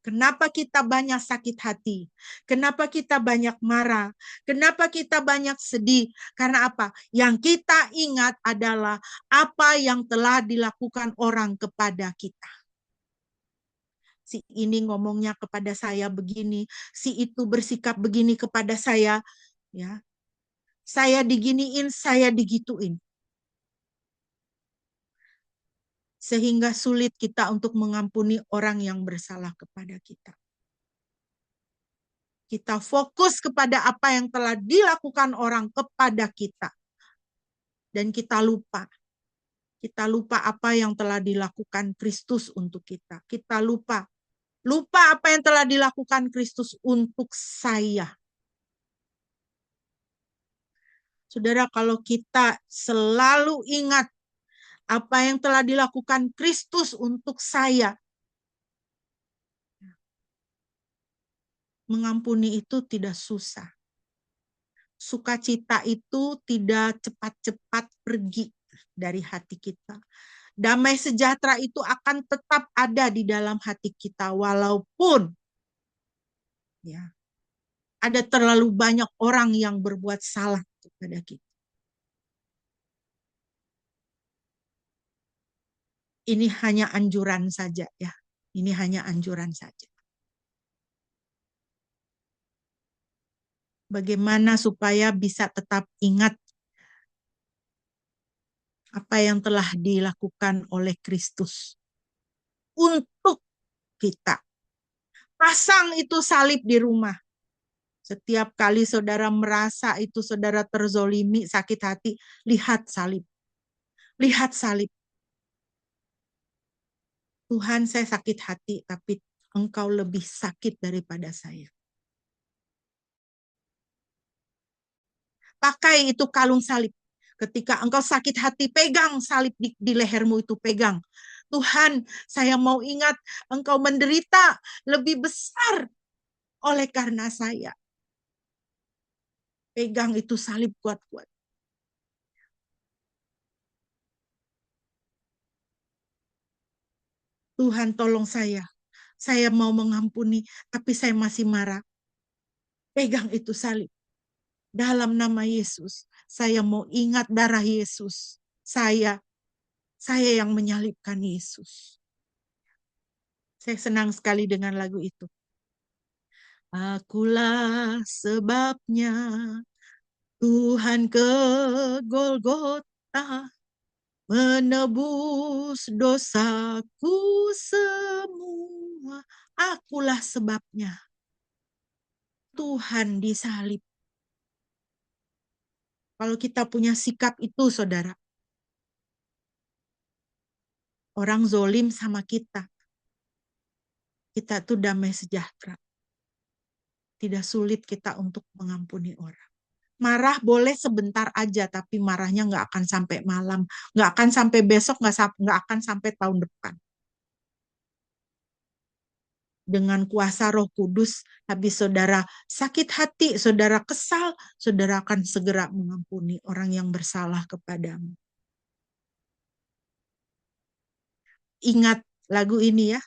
Kenapa kita banyak sakit hati? Kenapa kita banyak marah? Kenapa kita banyak sedih? Karena apa? Yang kita ingat adalah apa yang telah dilakukan orang kepada kita. Si ini ngomongnya kepada saya begini, si itu bersikap begini kepada saya, ya. Saya diginiin, saya digituin. Sehingga sulit kita untuk mengampuni orang yang bersalah kepada kita. Kita fokus kepada apa yang telah dilakukan orang kepada kita. Dan kita lupa. Kita lupa apa yang telah dilakukan Kristus untuk kita. Kita lupa. Lupa apa yang telah dilakukan Kristus untuk saya. Saudara, kalau kita selalu ingat apa yang telah dilakukan Kristus untuk saya, mengampuni itu tidak susah. Sukacita itu tidak cepat-cepat pergi dari hati kita. Damai sejahtera itu akan tetap ada di dalam hati kita, walaupun Ya, ada terlalu banyak orang yang berbuat salah kepada kita. Ini hanya anjuran saja ya. Ini hanya anjuran saja. Bagaimana supaya bisa tetap ingat apa yang telah dilakukan oleh Kristus untuk kita. Pasang itu salib di rumah. Setiap kali saudara merasa itu saudara terzolimi, sakit hati, lihat salib. Lihat salib. Tuhan, saya sakit hati, tapi Engkau lebih sakit daripada saya. Pakai itu kalung salib. Ketika engkau sakit hati, pegang salib di lehermu itu, pegang. Tuhan, saya mau ingat engkau menderita lebih besar oleh karena saya. Pegang itu salib kuat-kuat. Tuhan, tolong saya. Saya mau mengampuni, tapi saya masih marah. Pegang itu salib. Dalam nama Yesus, saya mau ingat darah Yesus. Saya yang menyalibkan Yesus. Saya senang sekali dengan lagu itu. Akulah sebabnya Tuhan ke Golgota menebus dosaku semua. Akulah sebabnya Tuhan disalib. Kalau kita punya sikap itu, saudara, orang zolim sama kita tuh damai sejahtera. Tidak sulit kita untuk mengampuni orang. Marah boleh sebentar aja, tapi marahnya nggak akan sampai malam, nggak akan sampai besok, nggak akan sampai tahun depan. Dengan kuasa Roh Kudus, habis saudara sakit hati, saudara kesal, saudara akan segera mengampuni orang yang bersalah kepadamu. Ingat lagu ini ya.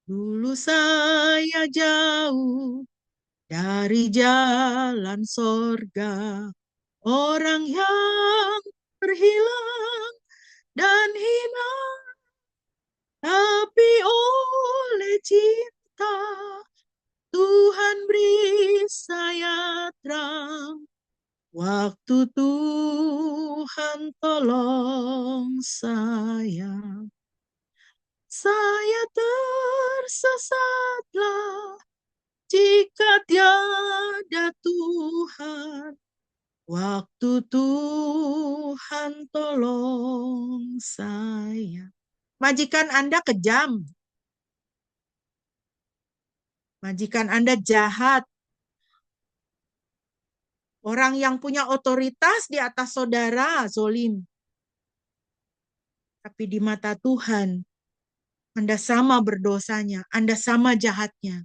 Dulu saya jauh dari jalan sorga, orang yang terhilang dan hina, tapi oleh cinta Tuhan beri saya terang. Waktu Tuhan tolong saya tersesatlah jika tiada Tuhan. Waktu Tuhan tolong saya. Majikan Anda kejam. Majikan Anda jahat. Orang yang punya otoritas di atas saudara, zolim. Tapi di mata Tuhan, Anda sama berdosanya, Anda sama jahatnya.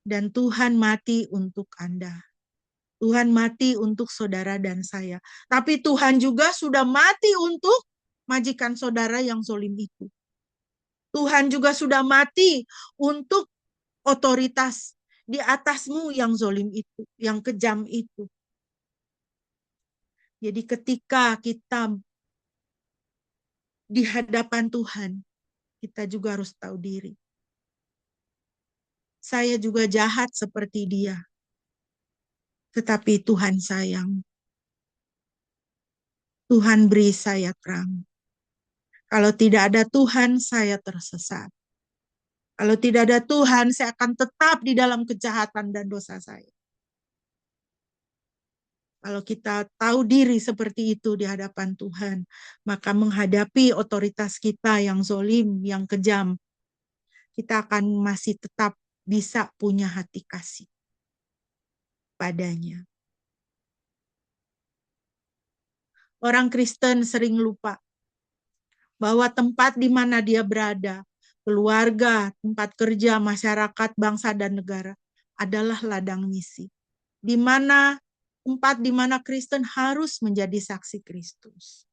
Dan Tuhan mati untuk Anda. Tuhan mati untuk saudara dan saya. Tapi Tuhan juga sudah mati untuk majikan saudara yang zolim itu. Tuhan juga sudah mati untuk otoritas di atasmu yang zolim itu, yang kejam itu. Jadi ketika kita di hadapan Tuhan, kita juga harus tahu diri. Saya juga jahat seperti dia. Tetapi Tuhan sayang. Tuhan beri saya terang. Kalau tidak ada Tuhan, saya tersesat. Kalau tidak ada Tuhan, saya akan tetap di dalam kejahatan dan dosa saya. Kalau kita tahu diri seperti itu di hadapan Tuhan, maka menghadapi otoritas kita yang zolim, yang kejam, kita akan masih tetap bisa punya hati kasih padanya. Orang Kristen sering lupa bahwa tempat di mana dia berada, keluarga, tempat kerja, masyarakat, bangsa, dan negara adalah ladang misi. Tempat di mana Kristen harus menjadi saksi Kristus.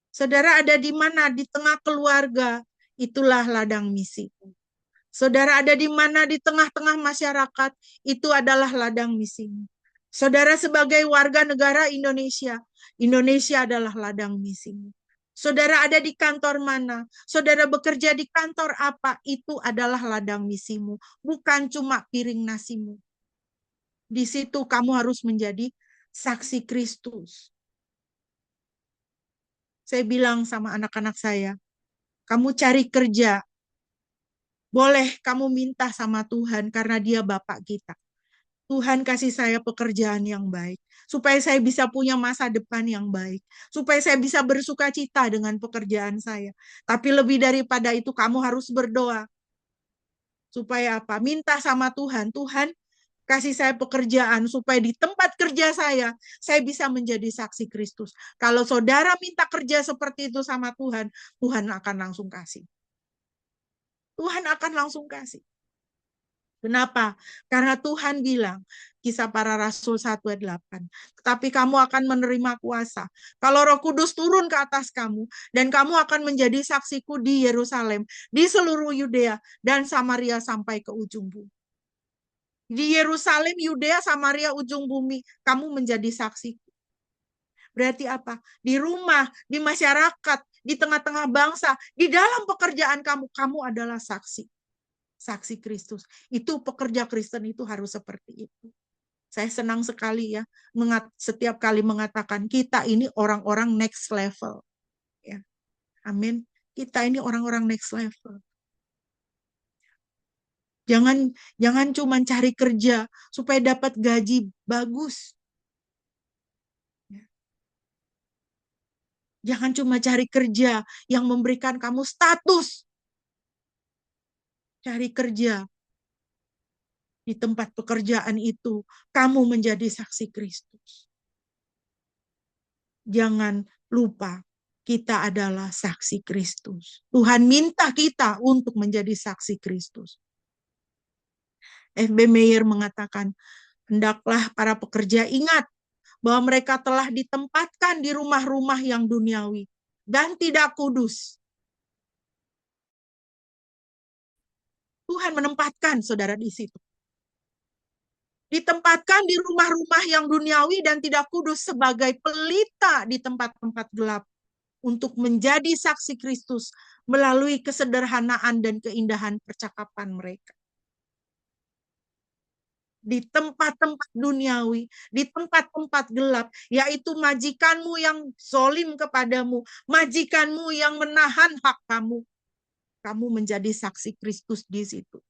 Saudara ada di mana? Di tengah keluarga itulah ladang misimu. Saudara ada di mana di tengah-tengah masyarakat, itu adalah ladang misimu. Saudara sebagai warga negara Indonesia, Indonesia adalah ladang misimu. Saudara ada di kantor mana, saudara bekerja di kantor apa, itu adalah ladang misimu. Bukan cuma piring nasimu. Di situ kamu harus menjadi saksi Kristus. Saya bilang sama anak-anak saya, kamu cari kerja, boleh kamu minta sama Tuhan karena Dia Bapak kita. Tuhan kasih saya pekerjaan yang baik, supaya saya bisa punya masa depan yang baik, supaya saya bisa bersuka cita dengan pekerjaan saya. Tapi lebih daripada itu, kamu harus berdoa. Supaya apa? Minta sama Tuhan, Tuhan kasih saya pekerjaan, supaya di tempat kerja saya bisa menjadi saksi Kristus. Kalau saudara minta kerja seperti itu sama Tuhan, Tuhan akan langsung kasih. Tuhan akan langsung kasih. Kenapa? Karena Tuhan bilang, Kisah Para Rasul 1 ayat 8, tetapi kamu akan menerima kuasa kalau Roh Kudus turun ke atas kamu, dan kamu akan menjadi saksiku di Yerusalem, di seluruh Yudea dan Samaria sampai ke ujung bumi. Di Yerusalem, Yudea, Samaria, ujung bumi, kamu menjadi saksi. Berarti apa? Di rumah, di masyarakat, di tengah-tengah bangsa, di dalam pekerjaan kamu, kamu adalah saksi. Saksi Kristus. Itu pekerja Kristen itu harus seperti itu. Saya senang sekali ya, setiap kali mengatakan kita ini orang-orang next level. Ya. Amin. Kita ini orang-orang next level. Jangan cuma cari kerja supaya dapat gaji bagus. Ya. Jangan cuma cari kerja yang memberikan kamu status. Cari kerja di tempat pekerjaan itu, kamu menjadi saksi Kristus. Jangan lupa, kita adalah saksi Kristus. Tuhan minta kita untuk menjadi saksi Kristus. F.B. Meyer mengatakan, hendaklah para pekerja ingat bahwa mereka telah ditempatkan di rumah-rumah yang duniawi dan tidak kudus. Tuhan menempatkan saudara di situ. Ditempatkan di rumah-rumah yang duniawi dan tidak kudus sebagai pelita di tempat-tempat gelap untuk menjadi saksi Kristus melalui kesederhanaan dan keindahan percakapan mereka. Di tempat-tempat duniawi, di tempat-tempat gelap, yaitu majikanmu yang zolim kepadamu, majikanmu yang menahan hak kamu. Kamu menjadi saksi Kristus di situ.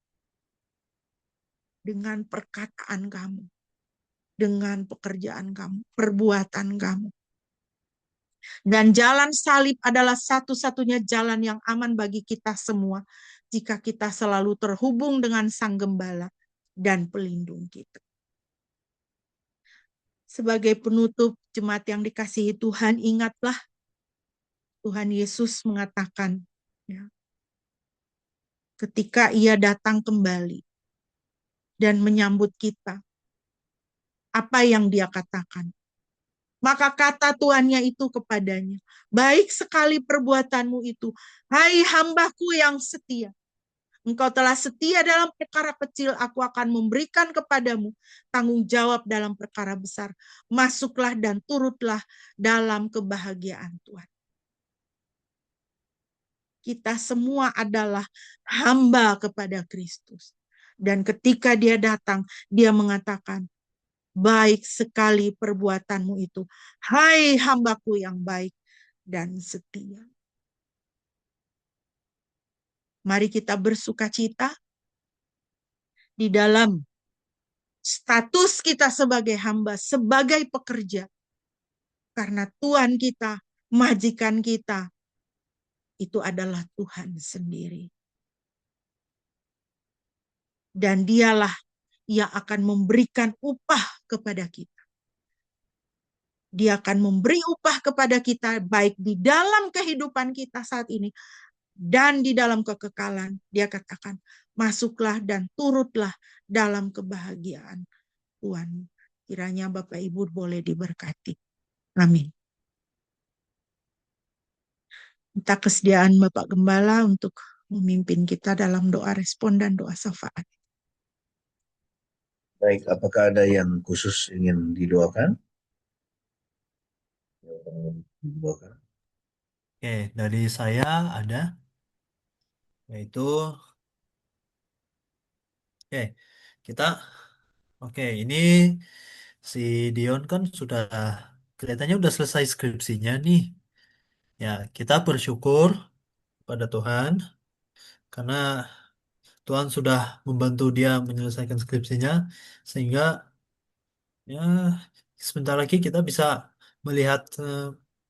Dengan perkataan kamu, dengan pekerjaan kamu, perbuatan kamu. Dan jalan salib adalah satu-satunya jalan yang aman bagi kita semua jika kita selalu terhubung dengan Sang Gembala dan pelindung kita. Sebagai penutup, jemaat yang dikasihi Tuhan, ingatlah Tuhan Yesus mengatakan, ya, ketika Ia datang kembali dan menyambut kita, apa yang Dia katakan? Maka kata tuannya itu kepadanya, baik sekali perbuatanmu itu, hai hambaku yang setia. Engkau telah setia dalam perkara kecil, aku akan memberikan kepadamu tanggung jawab dalam perkara besar. Masuklah dan turutlah dalam kebahagiaan Tuhan. Kita semua adalah hamba kepada Kristus. Dan ketika Dia datang, Dia mengatakan, baik sekali perbuatanmu itu, hai hambaku yang baik dan setia. Mari kita bersuka cita di dalam status kita sebagai hamba, sebagai pekerja. Karena Tuhan kita, majikan kita, itu adalah Tuhan sendiri. Dan Dialah yang akan memberikan upah kepada kita. Dia akan memberi upah kepada kita baik di dalam kehidupan kita saat ini dan di dalam kekekalan. Dia katakan, masuklah dan turutlah dalam kebahagiaan Tuhan. Kiranya Bapak Ibu boleh diberkati. Amin. Minta kesediaan Bapak Gembala untuk memimpin kita dalam doa respon dan doa syafaat. Baik, apakah ada yang khusus ingin didoakan? Didoakan. Oke, dari saya ada, yaitu, oke, kita, oke, ini si Dion kan sudah, kelihatannya udah selesai skripsinya nih. Ya, kita bersyukur pada Tuhan, karena Tuhan sudah membantu dia menyelesaikan skripsinya, sehingga ya sebentar lagi kita bisa melihat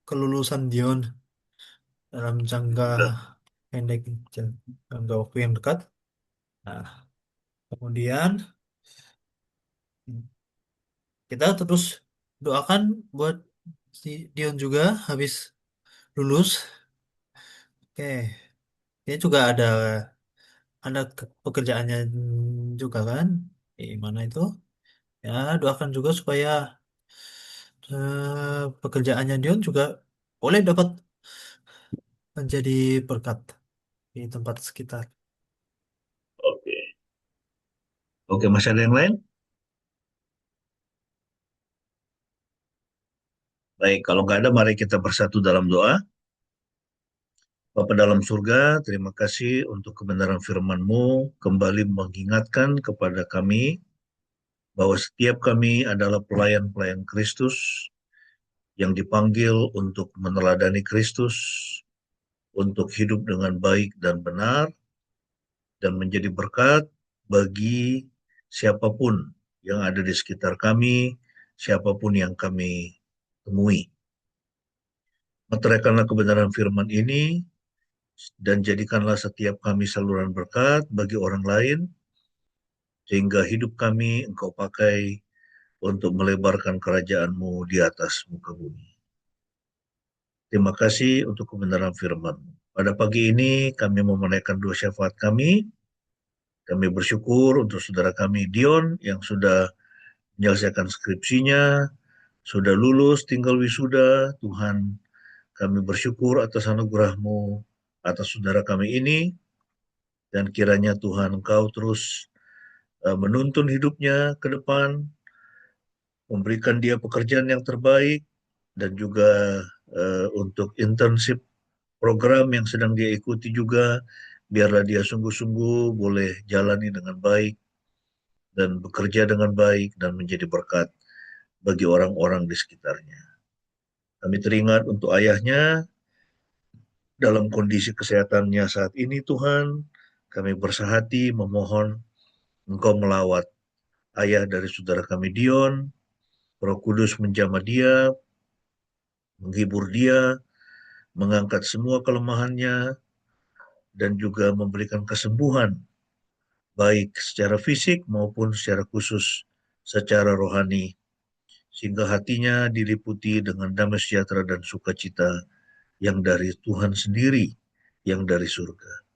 kelulusan Dion dalam jangka Sudah. pendek, jangka waktu yang dekat. Nah, kemudian kita terus doakan buat si Dion juga habis lulus. Oke, dia juga ada pekerjaannya juga kan, di mana itu? Ya, doakan juga supaya pekerjaannya Dion juga boleh dapat menjadi berkat di tempat sekitar. Oke. Oke, masih ada yang lain? Baik, kalau nggak ada, mari kita bersatu dalam doa. Bapa dalam surga, terima kasih untuk kebenaran firman-Mu kembali mengingatkan kepada kami bahwa setiap kami adalah pelayan-pelayan Kristus yang dipanggil untuk meneladani Kristus, untuk hidup dengan baik dan benar, dan menjadi berkat bagi siapapun yang ada di sekitar kami, siapapun yang kami temui. Meteraikanlah kebenaran firman ini, dan jadikanlah setiap kami saluran berkat bagi orang lain, sehingga hidup kami Engkau pakai untuk melebarkan kerajaan-Mu di atas muka bumi. Terima kasih untuk kebenaran firman. Pada pagi ini kami memenaikkan doa syafaat kami. Kami bersyukur untuk saudara kami Dion yang sudah menyelesaikan skripsinya, sudah lulus, tinggal wisuda. Tuhan, kami bersyukur atas anugerah-Mu atas saudara kami ini, dan kiranya Tuhan Engkau terus menuntun hidupnya ke depan, memberikan dia pekerjaan yang terbaik, dan juga untuk internship program yang sedang dia ikuti juga, biarlah dia sungguh-sungguh boleh jalani dengan baik dan bekerja dengan baik dan menjadi berkat bagi orang-orang di sekitarnya. Kami teringat untuk ayahnya dalam kondisi kesehatannya saat ini, Tuhan. Kami bersahati memohon Engkau melawat ayah dari saudara kami Dion, Roh Kudus menjamah dia, menghibur dia, mengangkat semua kelemahannya, dan juga memberikan kesembuhan, baik secara fisik maupun secara khusus, secara rohani, sehingga hatinya diliputi dengan damai sejahtera dan sukacita yang dari Tuhan sendiri, yang dari surga.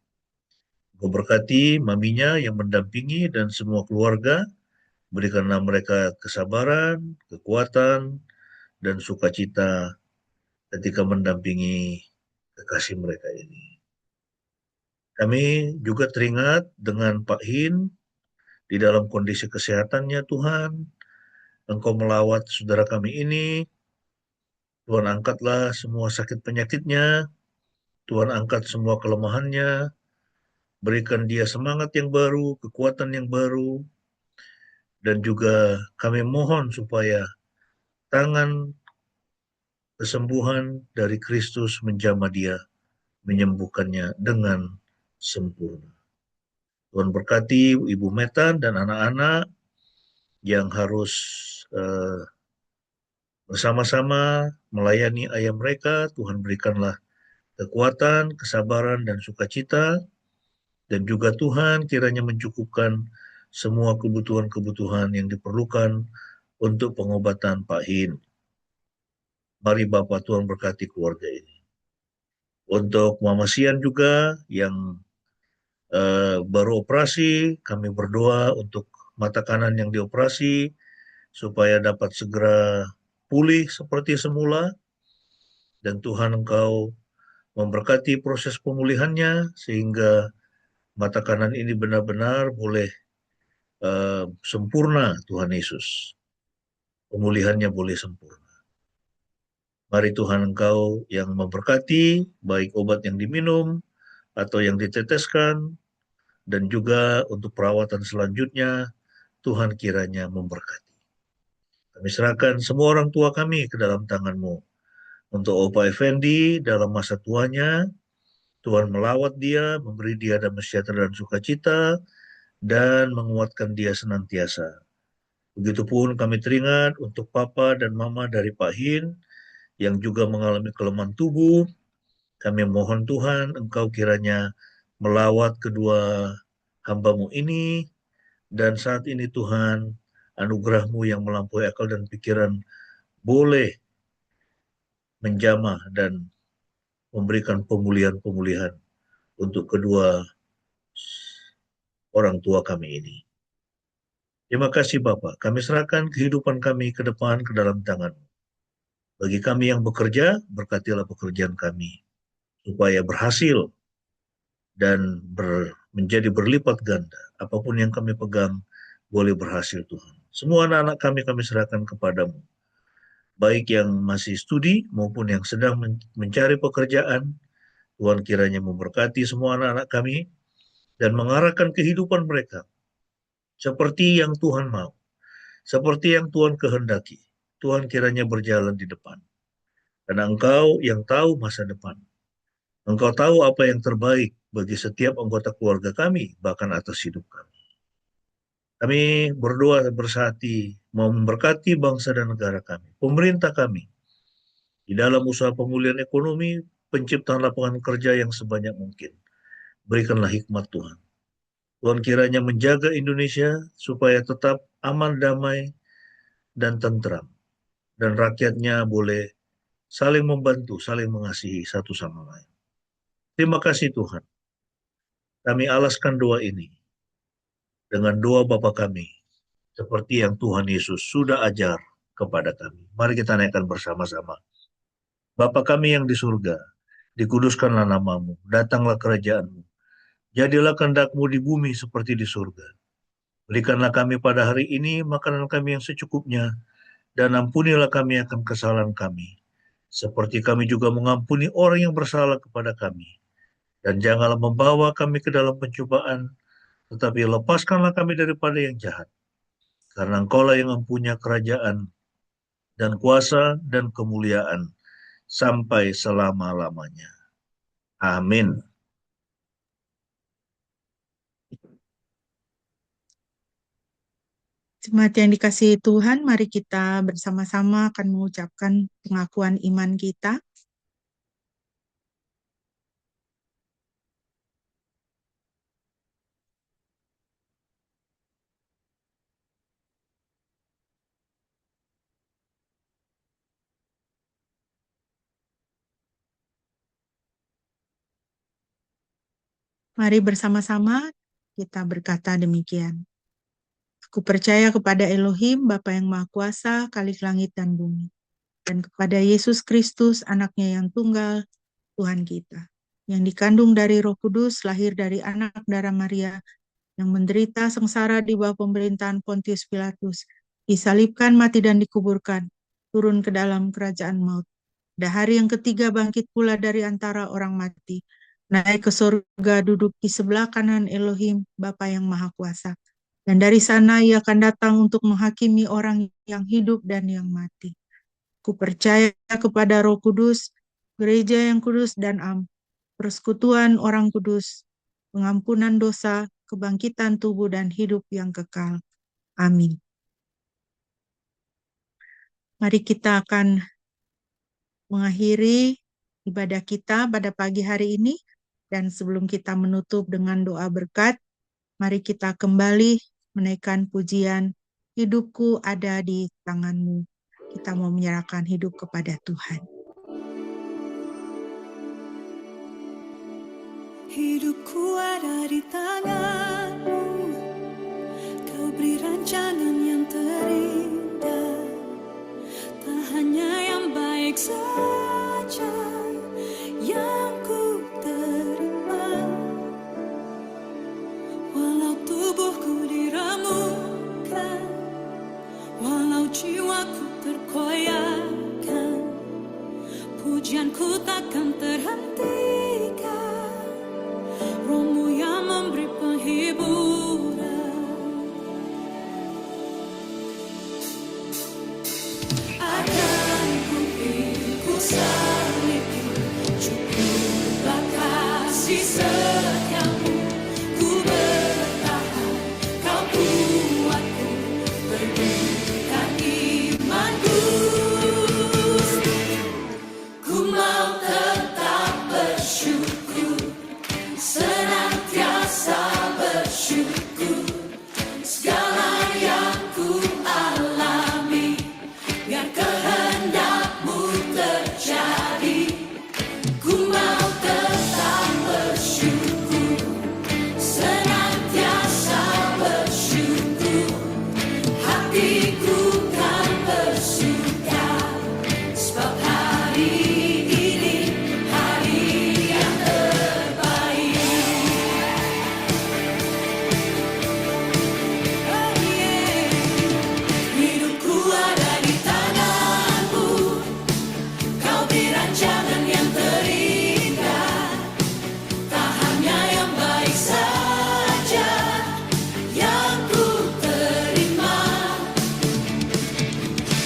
Kau berkati maminya yang mendampingi dan semua keluarga, berikanlah mereka kesabaran, kekuatan, dan sukacita ketika mendampingi kekasih mereka ini. Kami juga teringat dengan Pak Hin di dalam kondisi kesehatannya, Tuhan. Engkau melawat saudara kami ini. Tuhan, angkatlah semua sakit penyakitnya. Tuhan, angkat semua kelemahannya. Berikan dia semangat yang baru, kekuatan yang baru. Dan juga kami mohon supaya tangan kesembuhan dari Kristus menjamah dia, menyembuhkannya dengan sempurna. Tuhan berkati Ibu Metan dan anak-anak yang harus bersama-sama melayani ayah mereka. Tuhan berikanlah kekuatan, kesabaran, dan sukacita. Dan juga Tuhan kiranya mencukupkan semua kebutuhan-kebutuhan yang diperlukan untuk pengobatan Pak Hin. Mari Bapak Tuhan berkati keluarga ini. Untuk Mama Sian juga yang baru operasi, kami berdoa untuk mata kanan yang dioperasi, supaya dapat segera pulih seperti semula. Dan Tuhan Engkau memberkati proses pemulihannya sehingga mata kanan ini benar-benar boleh sempurna, Tuhan Yesus. Pemulihannya boleh sempurna. Mari Tuhan Engkau yang memberkati, baik obat yang diminum atau yang diteteskan, dan juga untuk perawatan selanjutnya, Tuhan kiranya memberkati. Kami serahkan semua orang tua kami ke dalam tangan-Mu. Untuk Opa Effendi dalam masa tuanya, Tuhan melawat dia, memberi dia damai sejahtera dan sukacita, dan menguatkan dia senantiasa. Begitupun kami teringat untuk Papa dan Mama dari Pak Hin, yang juga mengalami kelemahan tubuh. Kami mohon Tuhan, Engkau kiranya melawat kedua hamba-Mu ini, dan saat ini Tuhan, anugerah-Mu yang melampaui akal dan pikiran boleh menjamah dan memberikan pemulihan-pemulihan untuk kedua orang tua kami ini. Terima kasih Bapak, kami serahkan kehidupan kami ke depan ke dalam tangan-Mu. Bagi kami yang bekerja, berkatilah pekerjaan kami, supaya berhasil dan menjadi berlipat ganda. Apapun yang kami pegang, boleh berhasil Tuhan. Semua anak-anak kami serahkan kepadamu. Baik yang masih studi maupun yang sedang mencari pekerjaan, Tuhan kiranya memberkati semua anak-anak kami dan mengarahkan kehidupan mereka seperti yang Tuhan mau, seperti yang Tuhan kehendaki. Tuhan kiranya berjalan di depan. Karena Engkau yang tahu masa depan. Engkau tahu apa yang terbaik bagi setiap anggota keluarga kami, bahkan atas hidup kami. Kami berdoa bersehati, mau memberkati bangsa dan negara kami, pemerintah kami, di dalam usaha pemulihan ekonomi, penciptaan lapangan kerja yang sebanyak mungkin. Berikanlah hikmat Tuhan. Tuhan kiranya menjaga Indonesia supaya tetap aman, damai, dan tentram. Dan rakyatnya boleh saling membantu, saling mengasihi satu sama lain. Terima kasih Tuhan. Kami alaskan doa ini dengan doa Bapa kami, seperti yang Tuhan Yesus sudah ajar kepada kami. Mari kita naikkan bersama-sama. Bapa kami yang di surga, dikuduskanlah nama-Mu, datanglah kerajaan-Mu. Jadilah kehendak-Mu di bumi seperti di surga. Berikanlah kami pada hari ini makanan kami yang secukupnya, dan ampunilah kami akan kesalahan kami, seperti kami juga mengampuni orang yang bersalah kepada kami. Dan janganlah membawa kami ke dalam pencobaan, tetapi lepaskanlah kami daripada yang jahat. Karena Engkaulah yang mempunyai kerajaan dan kuasa dan kemuliaan sampai selama-lamanya. Amin. Jemaat yang dikasihi Tuhan, mari kita bersama-sama akan mengucapkan pengakuan iman kita. Mari bersama-sama kita berkata demikian. Aku percaya kepada Elohim, Bapa yang Maha Kuasa, Khalik langit dan bumi, dan kepada Yesus Kristus, anaknya yang tunggal, Tuhan kita, yang dikandung dari Roh Kudus, lahir dari anak darah Maria, yang menderita sengsara di bawah pemerintahan Pontius Pilatus, disalibkan, mati dan dikuburkan, turun ke dalam kerajaan maut. Pada hari yang ketiga bangkit pula dari antara orang mati, naik ke surga, duduk di sebelah kanan Elohim, Bapa yang Maha Kuasa. Dan dari sana ia akan datang untuk menghakimi orang yang hidup dan yang mati. Ku percaya kepada Roh Kudus, gereja yang kudus dan am, persekutuan orang kudus, pengampunan dosa, kebangkitan tubuh dan hidup yang kekal. Amin. Mari kita akan mengakhiri ibadah kita pada pagi hari ini, dan sebelum kita menutup dengan doa berkat, mari kita kembali menaikkan pujian, hidupku ada di tangan-Mu. Kita mau menyerahkan hidup kepada Tuhan. Hidupku ada di tangan-Mu, Kau beri rancangan yang terindah, tak hanya yang baik saja yang ku Pujianku takkan terhentikan, Rohmu yang memberi penghiburan. Akan ku salibku, cukuplah kasih setiamu. Ku bertahan, kau kuatku, berikan imanku. Ku mau tetap bersyukur, senantiasa bersyukur. Segala yang ku alami, biar kehendak-Mu terjadi. Ku mau tetap bersyukur, senantiasa bersyukur. Hatiku kan bersuka, sebab hari ini hari yang terbaik. Oh yeah. Hidupku ada di tangan-Mu, Kau beri rancangan yang terindah. Tak hanya yang baik saja yang ku terima.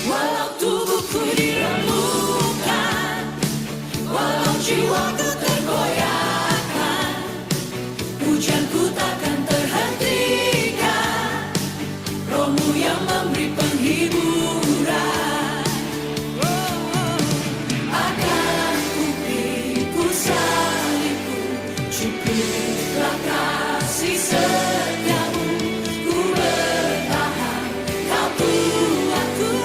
Walau tubuhku diremukkan, walau jiwaku tergoyahkan, pujianku takkan terhentikan. Rohmu yang memberi penghiburan. Akan ku pikul salibku, cukuplah kasih setiamu. Ku bertahan, kau kuatku,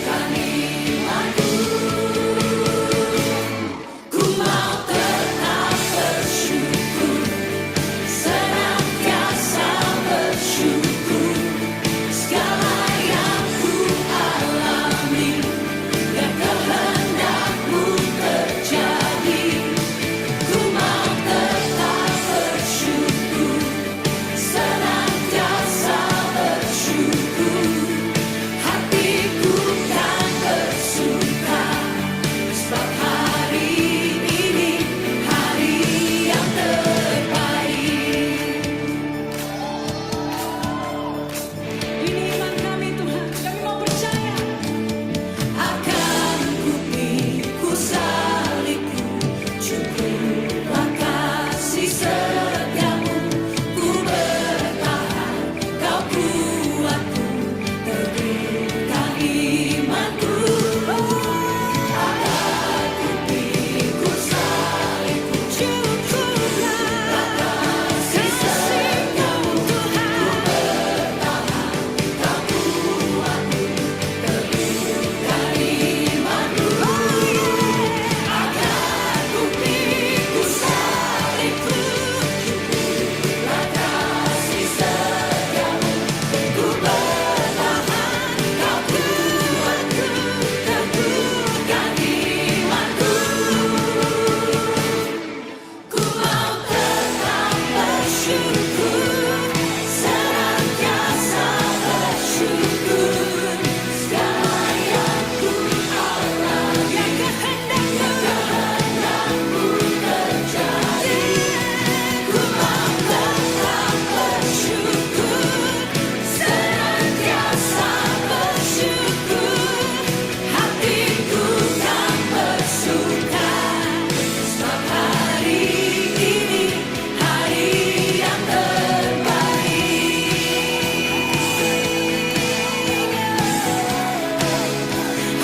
kan imanku. Ku mau tetap bersyukur, senantiasa bersyukur. Segala yang ku alami, biar kehendak-Mu terjadi. Ku mau tetap bersyukur, senantiasa bersyukur. Hatiku kan bersuka, sebab hari ini hari yang terbaik. Ini iman kami Tuhan, kami mau percaya. Akan ku pikul salibku, cukuplah kasih setiamu. Ku bertahan, kau kuatku, berikan imanku. Akan ku pikul salibku, cukuplah kasih setiamu Tuhan. Bertahan, kau kuatku, berikan imanku. Akan ku pikul salibku, cukuplah kasih setiamu. Ku bertahan, kau kuatku, teguhkan imanku. Ku mau tetap bersyukur, senantiasa bersyukur. Segala yang ku alami, biar kehendak-Mu terjadi. Ku mau tetap bersyukur, senantiasa bersyukur. Hatiku kan bersuka, sebab hari ini hari yang terbaik.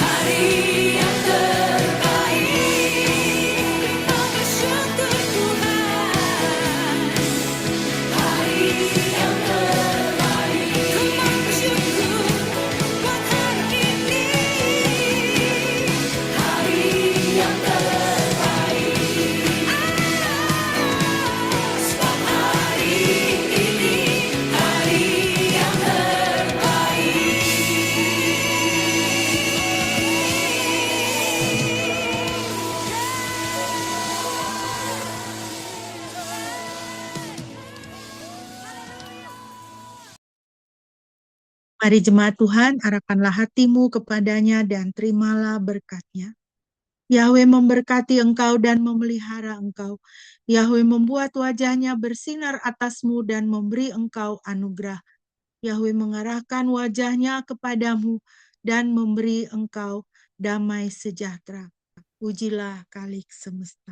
Hari yang terbaik. Mau bersyukur Tuhan. Hari yang terbaik. Ku mau bersyukur buat hari ini. Hari yang terbaik. Sebab hari ini hari yang terbaik. Mari jemaat Tuhan, arahkanlah hatimu kepadanya dan terimalah berkat-Nya. Yahweh memberkati engkau dan memelihara engkau. Yahweh membuat wajahnya bersinar atasmu dan memberi engkau anugerah. Yahweh mengarahkan wajahnya kepadamu dan memberi engkau damai sejahtera. Pujilah Khalik semesta.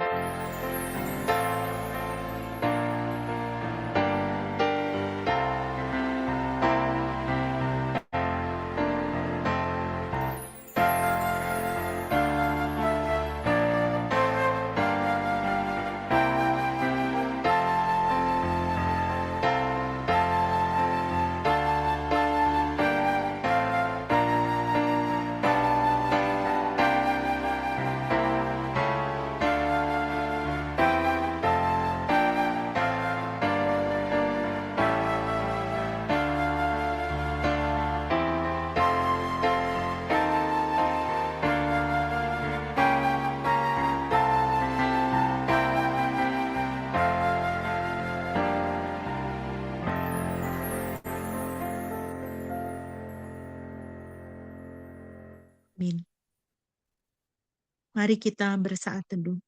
Amin. Mari kita bersaat teduh.